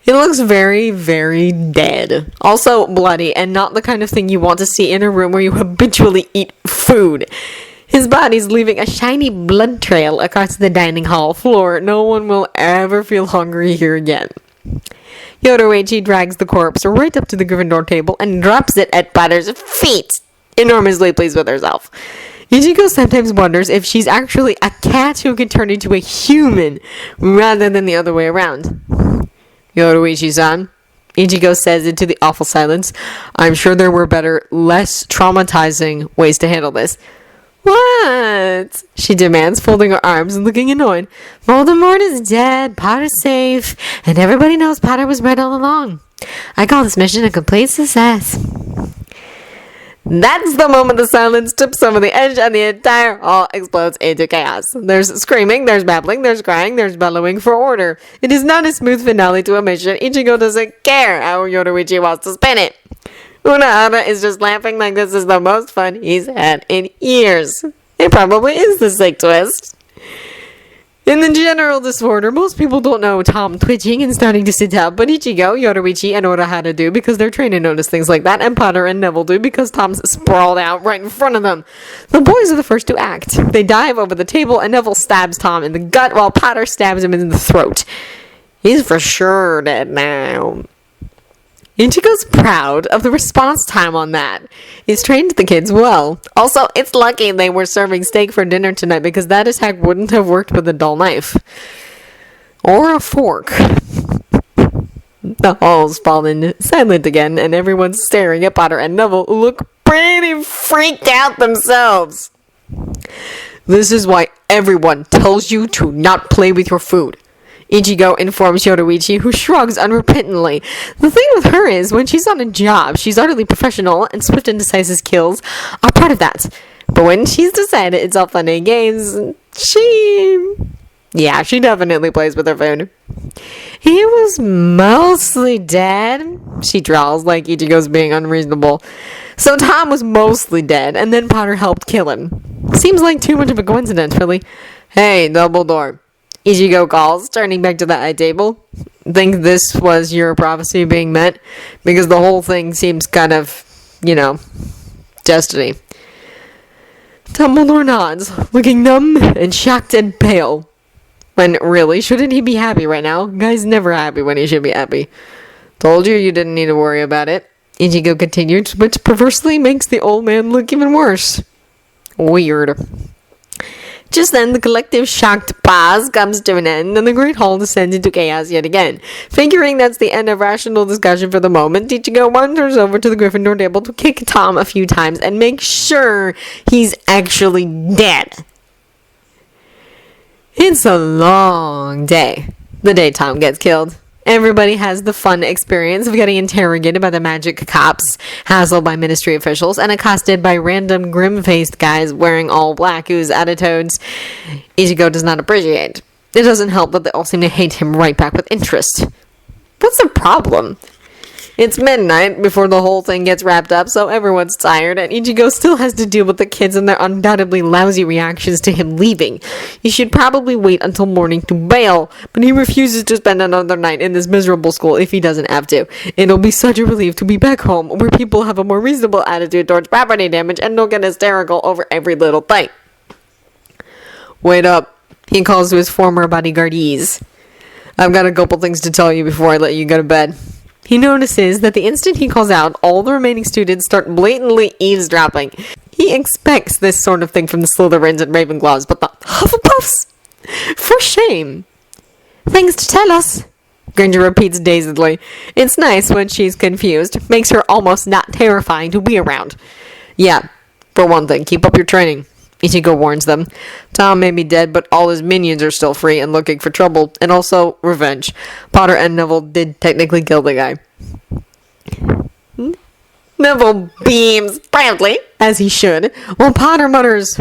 He looks very, very dead. Also bloody, and not the kind of thing you want to see in a room where you habitually eat food. His body's leaving a shiny blood trail across the dining hall floor. No one will ever feel hungry here again. Yoruichi drags the corpse right up to the Gryffindor table and drops it at Potter's feet, enormously pleased with herself. Ichigo sometimes wonders if she's actually a cat who can turn into a human, rather than the other way around. Yoruichi-san, Ichigo says into the awful silence. I'm sure there were better, less traumatizing ways to handle this. What? She demands, folding her arms and looking annoyed. Voldemort is dead, Potter's safe, and everybody knows Potter was right all along. I call this mission a complete success. That's the moment the silence tips over the edge and the entire hall explodes into chaos. There's screaming, there's babbling, there's crying, there's bellowing for order. It is not a smooth finale to a mission. Ichigo doesn't care how Yoruichi wants to spin it. Urahara is just laughing like this is the most fun he's had in years. It probably is the sick twist. In the general disorder, most people don't know Tom twitching and starting to sit up, but Ichigo, Yoruichi, and Urahara do because they're trained to notice things like that, and Potter and Neville do because Tom's sprawled out right in front of them. The boys are the first to act. They dive over the table, and Neville stabs Tom in the gut while Potter stabs him in the throat. He's for sure dead now. Ichigo's proud of the response time on that. He's trained the kids well. Also, it's lucky they were serving steak for dinner tonight because that attack wouldn't have worked with a dull knife. Or a fork. The halls fall in silent again, and everyone's staring at Potter and Neville, who look pretty freaked out themselves. This is why everyone tells you to not play with your food. Ichigo informs Yoruichi, who shrugs unrepentantly. The thing with her is, when she's on a job, she's utterly professional, and swift and decisive kills are part of that. But when she's decided it's all fun and games, she definitely plays with her food. He was mostly dead, she drawls like Ichigo's being unreasonable. So Tom was mostly dead, and then Potter helped kill him. Seems like too much of a coincidence, really. Hey, Dumbledore. Ichigo calls, turning back to the high table. Think this was your prophecy being met? Because the whole thing seems kind of, destiny. Dumbledore nods, looking numb and shocked and pale. When really, shouldn't he be happy right now? Guy's never happy when he should be happy. Told you didn't need to worry about it. Ichigo continued, which perversely makes the old man look even worse. Weird. Just then, the collective shocked pause comes to an end, and the Great Hall descends into chaos yet again. Figuring that's the end of rational discussion for the moment, Ichigo wanders over to the Gryffindor table to kick Tom a few times and make sure he's actually dead. It's a long day. The day Tom gets killed. Everybody has the fun experience of getting interrogated by the magic cops, hassled by ministry officials, and accosted by random grim-faced guys wearing all black whose attitudes Ichigo does not appreciate. It doesn't help that they all seem to hate him right back with interest. What's the problem? It's midnight before the whole thing gets wrapped up, so everyone's tired, and Ichigo still has to deal with the kids and their undoubtedly lousy reactions to him leaving. He should probably wait until morning to bail, but he refuses to spend another night in this miserable school if he doesn't have to. It'll be such a relief to be back home, where people have a more reasonable attitude towards property damage and don't get hysterical over every little thing. Wait up, he calls to his former bodyguardees. I've got a couple things to tell you before I let you go to bed. He notices that the instant he calls out, all the remaining students start blatantly eavesdropping. He expects this sort of thing from the Slytherins and Ravenclaws, but the Hufflepuffs? For shame. Things to tell us, Granger repeats dazedly. It's nice when she's confused. Makes her almost not terrifying to be around. Yeah, for one thing, keep up your training, Ichigo warns them. Tom may be dead, but all his minions are still free and looking for trouble, and also revenge. Potter and Neville did technically kill the guy. Neville beams proudly, as he should, while Potter mutters,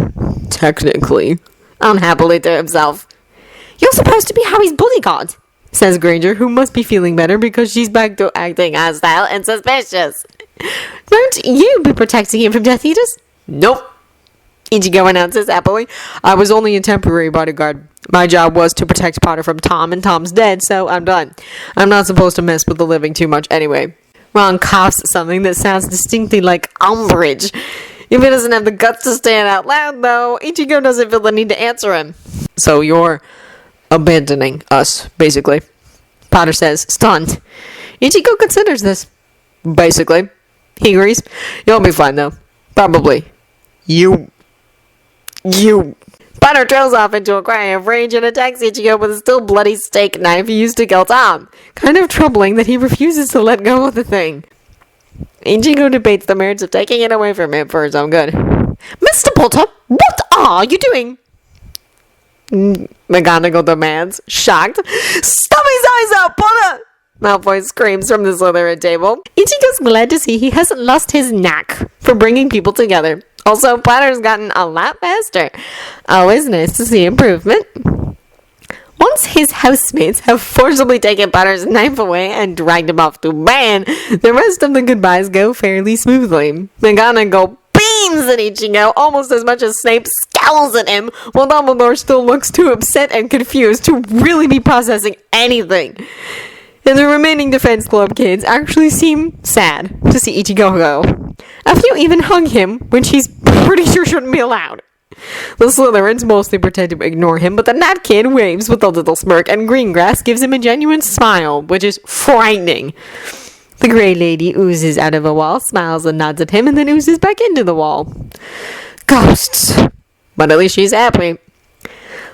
technically, unhappily to himself. You're supposed to be Harry's bodyguard, says Granger, who must be feeling better because she's back to acting hostile and suspicious. Won't you be protecting him from Death Eaters? Nope. Ichigo announces happily. I was only a temporary bodyguard. My job was to protect Potter from Tom, and Tom's dead, so I'm done. I'm not supposed to mess with the living too much anyway. Ron coughs something that sounds distinctly like umbrage. If he doesn't have the guts to say it out loud, though, Ichigo doesn't feel the need to answer him. So you're abandoning us, basically, Potter says, stunned. Ichigo considers this. Basically. He agrees. You'll be fine, though. Probably. You. Potter trails off into a cry of rage and attacks Ichigo with a still bloody steak knife he used to kill Tom. Kind of troubling that he refuses to let go of the thing. Ichigo debates the merits of taking it away from him for his own good. Mr. Potter, what are you doing? McGonagall demands, shocked. Stop his eyes out, Potter! Malfoy screams from the Slytherin table. Ichigo's glad to see he hasn't lost his knack for bringing people together. Also, Potter's gotten a lot faster. Always nice to see improvement. Once his housemates have forcibly taken Potter's knife away and dragged him off to bed, the rest of the goodbyes go fairly smoothly. McGonagall beams at Ichigo almost as much as Snape scowls at him, while Dumbledore still looks too upset and confused to really be processing anything. And the remaining Defense Club kids actually seem sad to see Ichigo go. A few even hug him, which he's pretty sure shouldn't be allowed. The Slytherins mostly pretend to ignore him, but the Nat Kid waves with a little smirk, and Greengrass gives him a genuine smile, which is frightening. The Grey Lady oozes out of a wall, smiles and nods at him, and then oozes back into the wall. Ghosts! But at least she's happy.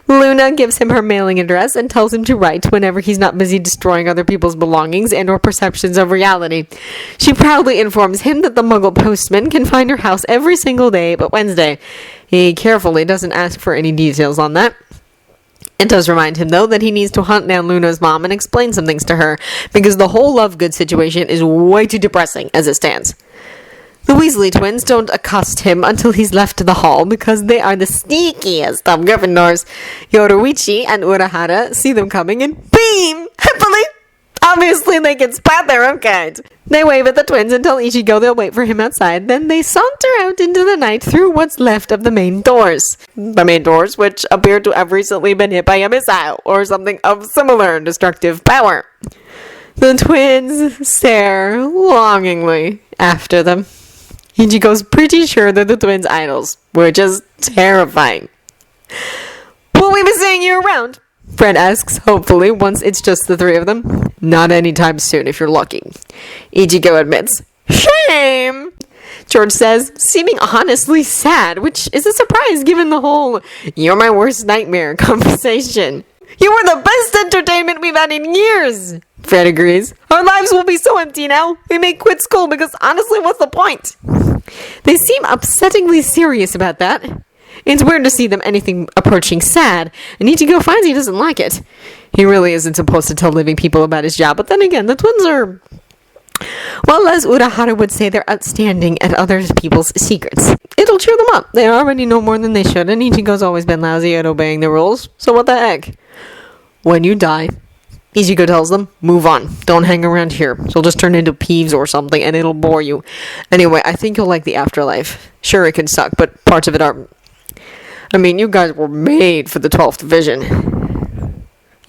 Luna gives him her mailing address and tells him to write whenever he's not busy destroying other people's belongings and or perceptions of reality. She proudly informs him that the Muggle postman can find her house every single day but Wednesday. He carefully doesn't ask for any details on that. It does remind him, though, that he needs to hunt down Luna's mom and explain some things to her, because the whole Lovegood situation is way too depressing as it stands. The Weasley twins don't accost him until he's left the hall because they are the sneakiest of Gryffindors. Yoruichi and Urahara see them coming and beam! Happily! Obviously they can spot their own kind. They wave at the twins and tell Ichigo they'll wait for him outside. Then they saunter out into the night through what's left of the main doors. The main doors, which appear to have recently been hit by a missile or something of similar destructive power. The twins stare longingly after them. Ichigo's pretty sure they're the twins' idols, which is terrifying. Will we be seeing you around? Fred asks, hopefully, once it's just the three of them. Not anytime soon, if you're lucky. Ichigo admits, shame! George says, seeming honestly sad, which is a surprise given the whole "you're my worst nightmare" conversation. You were the best entertainment we've had in years! Fred agrees. Our lives will be so empty now. We may quit school because honestly, what's the point? They seem upsettingly serious about that. It's weird to see them anything approaching sad, and Ichigo finds he doesn't like it. He really isn't supposed to tell living people about his job, but then again, the twins are... Well, as Urahara would say, they're outstanding at other people's secrets. It'll cheer them up. They already know more than they should, and Ichigo's always been lousy at obeying the rules, so what the heck? When you die, Ichigo tells them, move on. Don't hang around here. You'll just turn into Peeves or something, and it'll bore you. Anyway, I think you'll like the afterlife. Sure, it can suck, but parts of it are... I mean, you guys were made for the 12th division.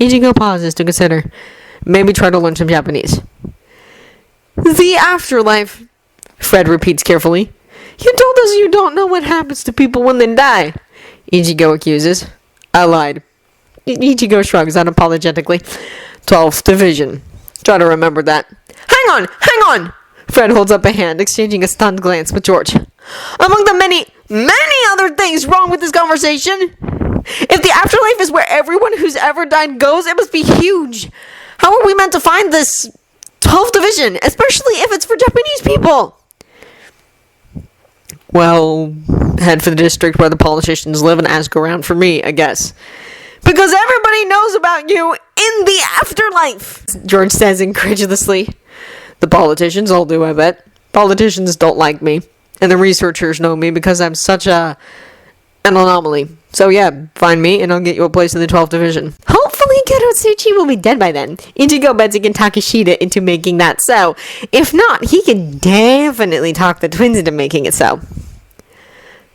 Ichigo pauses to consider. Maybe try to learn some Japanese. The afterlife, Fred repeats carefully. You told us you don't know what happens to people when they die. Ichigo accuses. I lied. Ichigo shrugs unapologetically. 12th division. Try to remember that. Hang on! Fred holds up a hand, exchanging a stunned glance with George. Among the many other things wrong with this conversation, if the afterlife is where everyone who's ever died goes, it must be huge. How are we meant to find this 12th division, especially if it's for Japanese people? Well, head for the district where the politicians live and ask around for me, I guess. Because everybody knows about you in the afterlife, George says incredulously. The politicians all do, I bet. Politicians don't like me. And the researchers know me because I'm such an anomaly. So yeah, find me and I'll get you a place in the 12th division. Hopefully Kurotsuchi will be dead by then. Ichigo bets he can talk Ishida into making that so. If not, he can definitely talk the twins into making it so.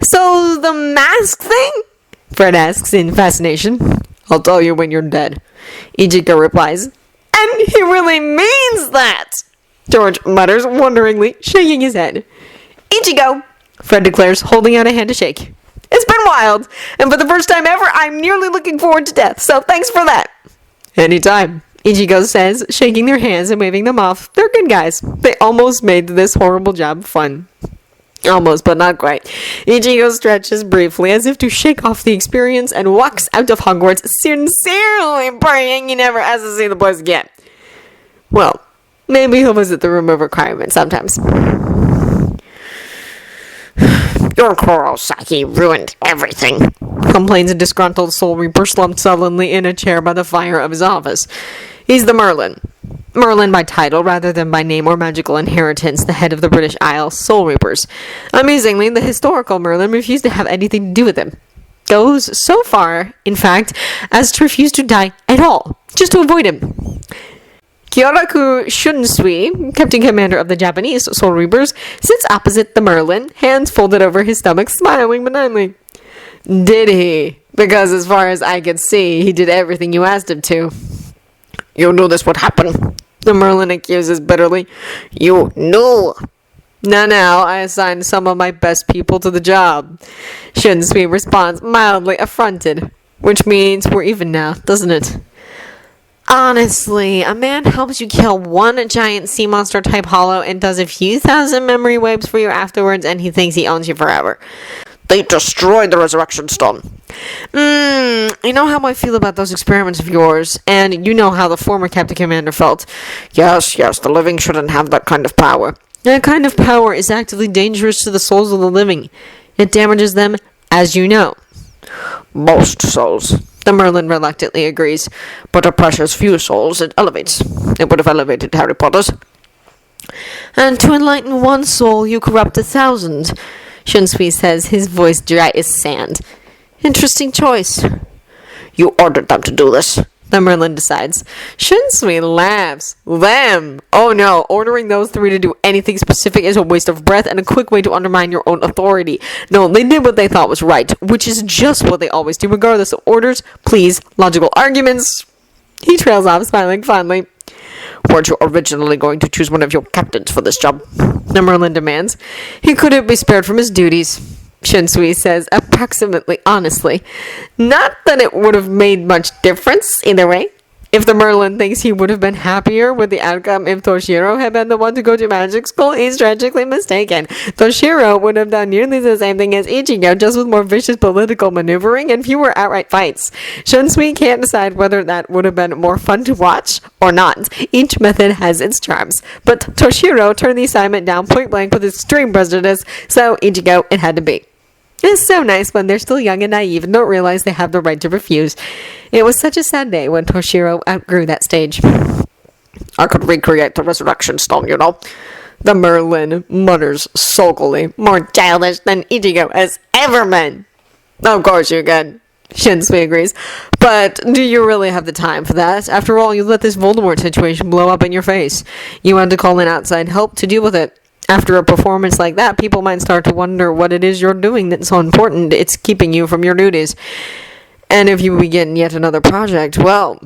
So the mask thing? Fred asks in fascination. I'll tell you when you're dead. Ichigo replies. And he really means that! George mutters wonderingly, shaking his head. Ichigo, Fred declares, holding out a hand to shake. It's been wild, and for the first time ever, I'm nearly looking forward to death, so thanks for that. Anytime, Ichigo says, shaking their hands and waving them off. They're good guys. They almost made this horrible job fun. Almost, but not quite. Ichigo stretches briefly as if to shake off the experience and walks out of Hogwarts, sincerely praying he never has to see the place again. Well, maybe he'll visit the room of requirement sometimes. Your Kurosaki ruined everything, complains a disgruntled Soul Reaper slumped sullenly in a chair by the fire of his office. He's the Merlin. Merlin by title rather than by name or magical inheritance, the head of the British Isle Soul Reapers. Amusingly, the historical Merlin refused to have anything to do with him. Goes so far, in fact, as to refuse to die at all, just to avoid him. Kyoraku Shunsui, captain commander of the Japanese Soul Reapers, sits opposite the Merlin, hands folded over his stomach, smiling benignly. Did he? Because as far as I could see, he did everything you asked him to. You knew this would happen, the Merlin accuses bitterly. You knew. Now, I assigned some of my best people to the job. Shunsui responds, mildly affronted. Which means we're even now, doesn't it? Honestly, a man helps you kill one giant sea monster type hollow and does a few thousand memory wipes for you afterwards, and he thinks he owns you forever. They destroyed the resurrection stone. You know how I feel about those experiments of yours, and you know how the former Captain Commander felt. Yes, the living shouldn't have that kind of power. That kind of power is actively dangerous to the souls of the living. It damages them, as you know. Most souls, the Merlin reluctantly agrees, but a precious few souls it elevates. It would have elevated Harry Potter's. And to enlighten one soul, you corrupt 1,000, Shunsui says, his voice dry as sand. Interesting choice. You ordered them to do this, the Merlin decides. Shunsui laughs. Them! Oh no, ordering those three to do anything specific is a waste of breath and a quick way to undermine your own authority. No, they did what they thought was right, which is just what they always do, regardless of orders, pleas, logical arguments. He trails off, smiling fondly. Weren't you originally going to choose one of your captains for this job? The Merlin demands. He couldn't be spared from his duties, Shunsui says, approximately honestly. Not that it would have made much difference either way. If the Merlin thinks he would have been happier with the outcome if Toshiro had been the one to go to magic school, he's tragically mistaken. Toshiro would have done nearly the same thing as Ichigo, just with more vicious political maneuvering and fewer outright fights. Shunsui can't decide whether that would have been more fun to watch or not. Each method has its charms. But Toshiro turned the assignment down point blank with extreme prejudice, so Ichigo it had to be. It's so nice when they're still young and naive and don't realize they have the right to refuse. It was such a sad day when Toshiro outgrew that stage. I could recreate the resurrection stone, you know. The Merlin mutters sulkily. More childish than Ichigo has ever been. Of course you can. Shinsui agrees. But do you really have the time for that? After all, you let this Voldemort situation blow up in your face. You had to call in outside help to deal with it. After a performance like that, people might start to wonder what it is you're doing that's so important. It's keeping you from your duties. And if you begin yet another project, well,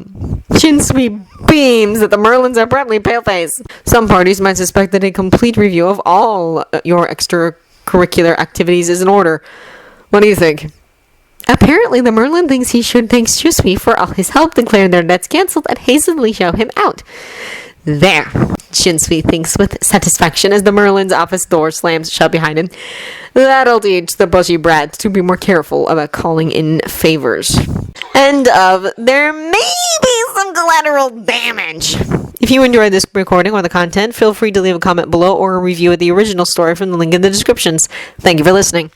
Shinsui beams at the Merlin's abruptly pale face. Some parties might suspect that a complete review of all your extracurricular activities is in order. What do you think? Apparently, the Merlin thinks he should thank Shinsui for all his help, declare their debts cancelled, and hastily show him out. There, Shinsui thinks with satisfaction as the Merlin's office door slams shut behind him. That'll teach the bushy brat to be more careful about calling in favors. End of There May Be Some Collateral Damage. If you enjoyed this recording or the content, feel free to leave a comment below or a review of the original story from the link in the descriptions. Thank you for listening.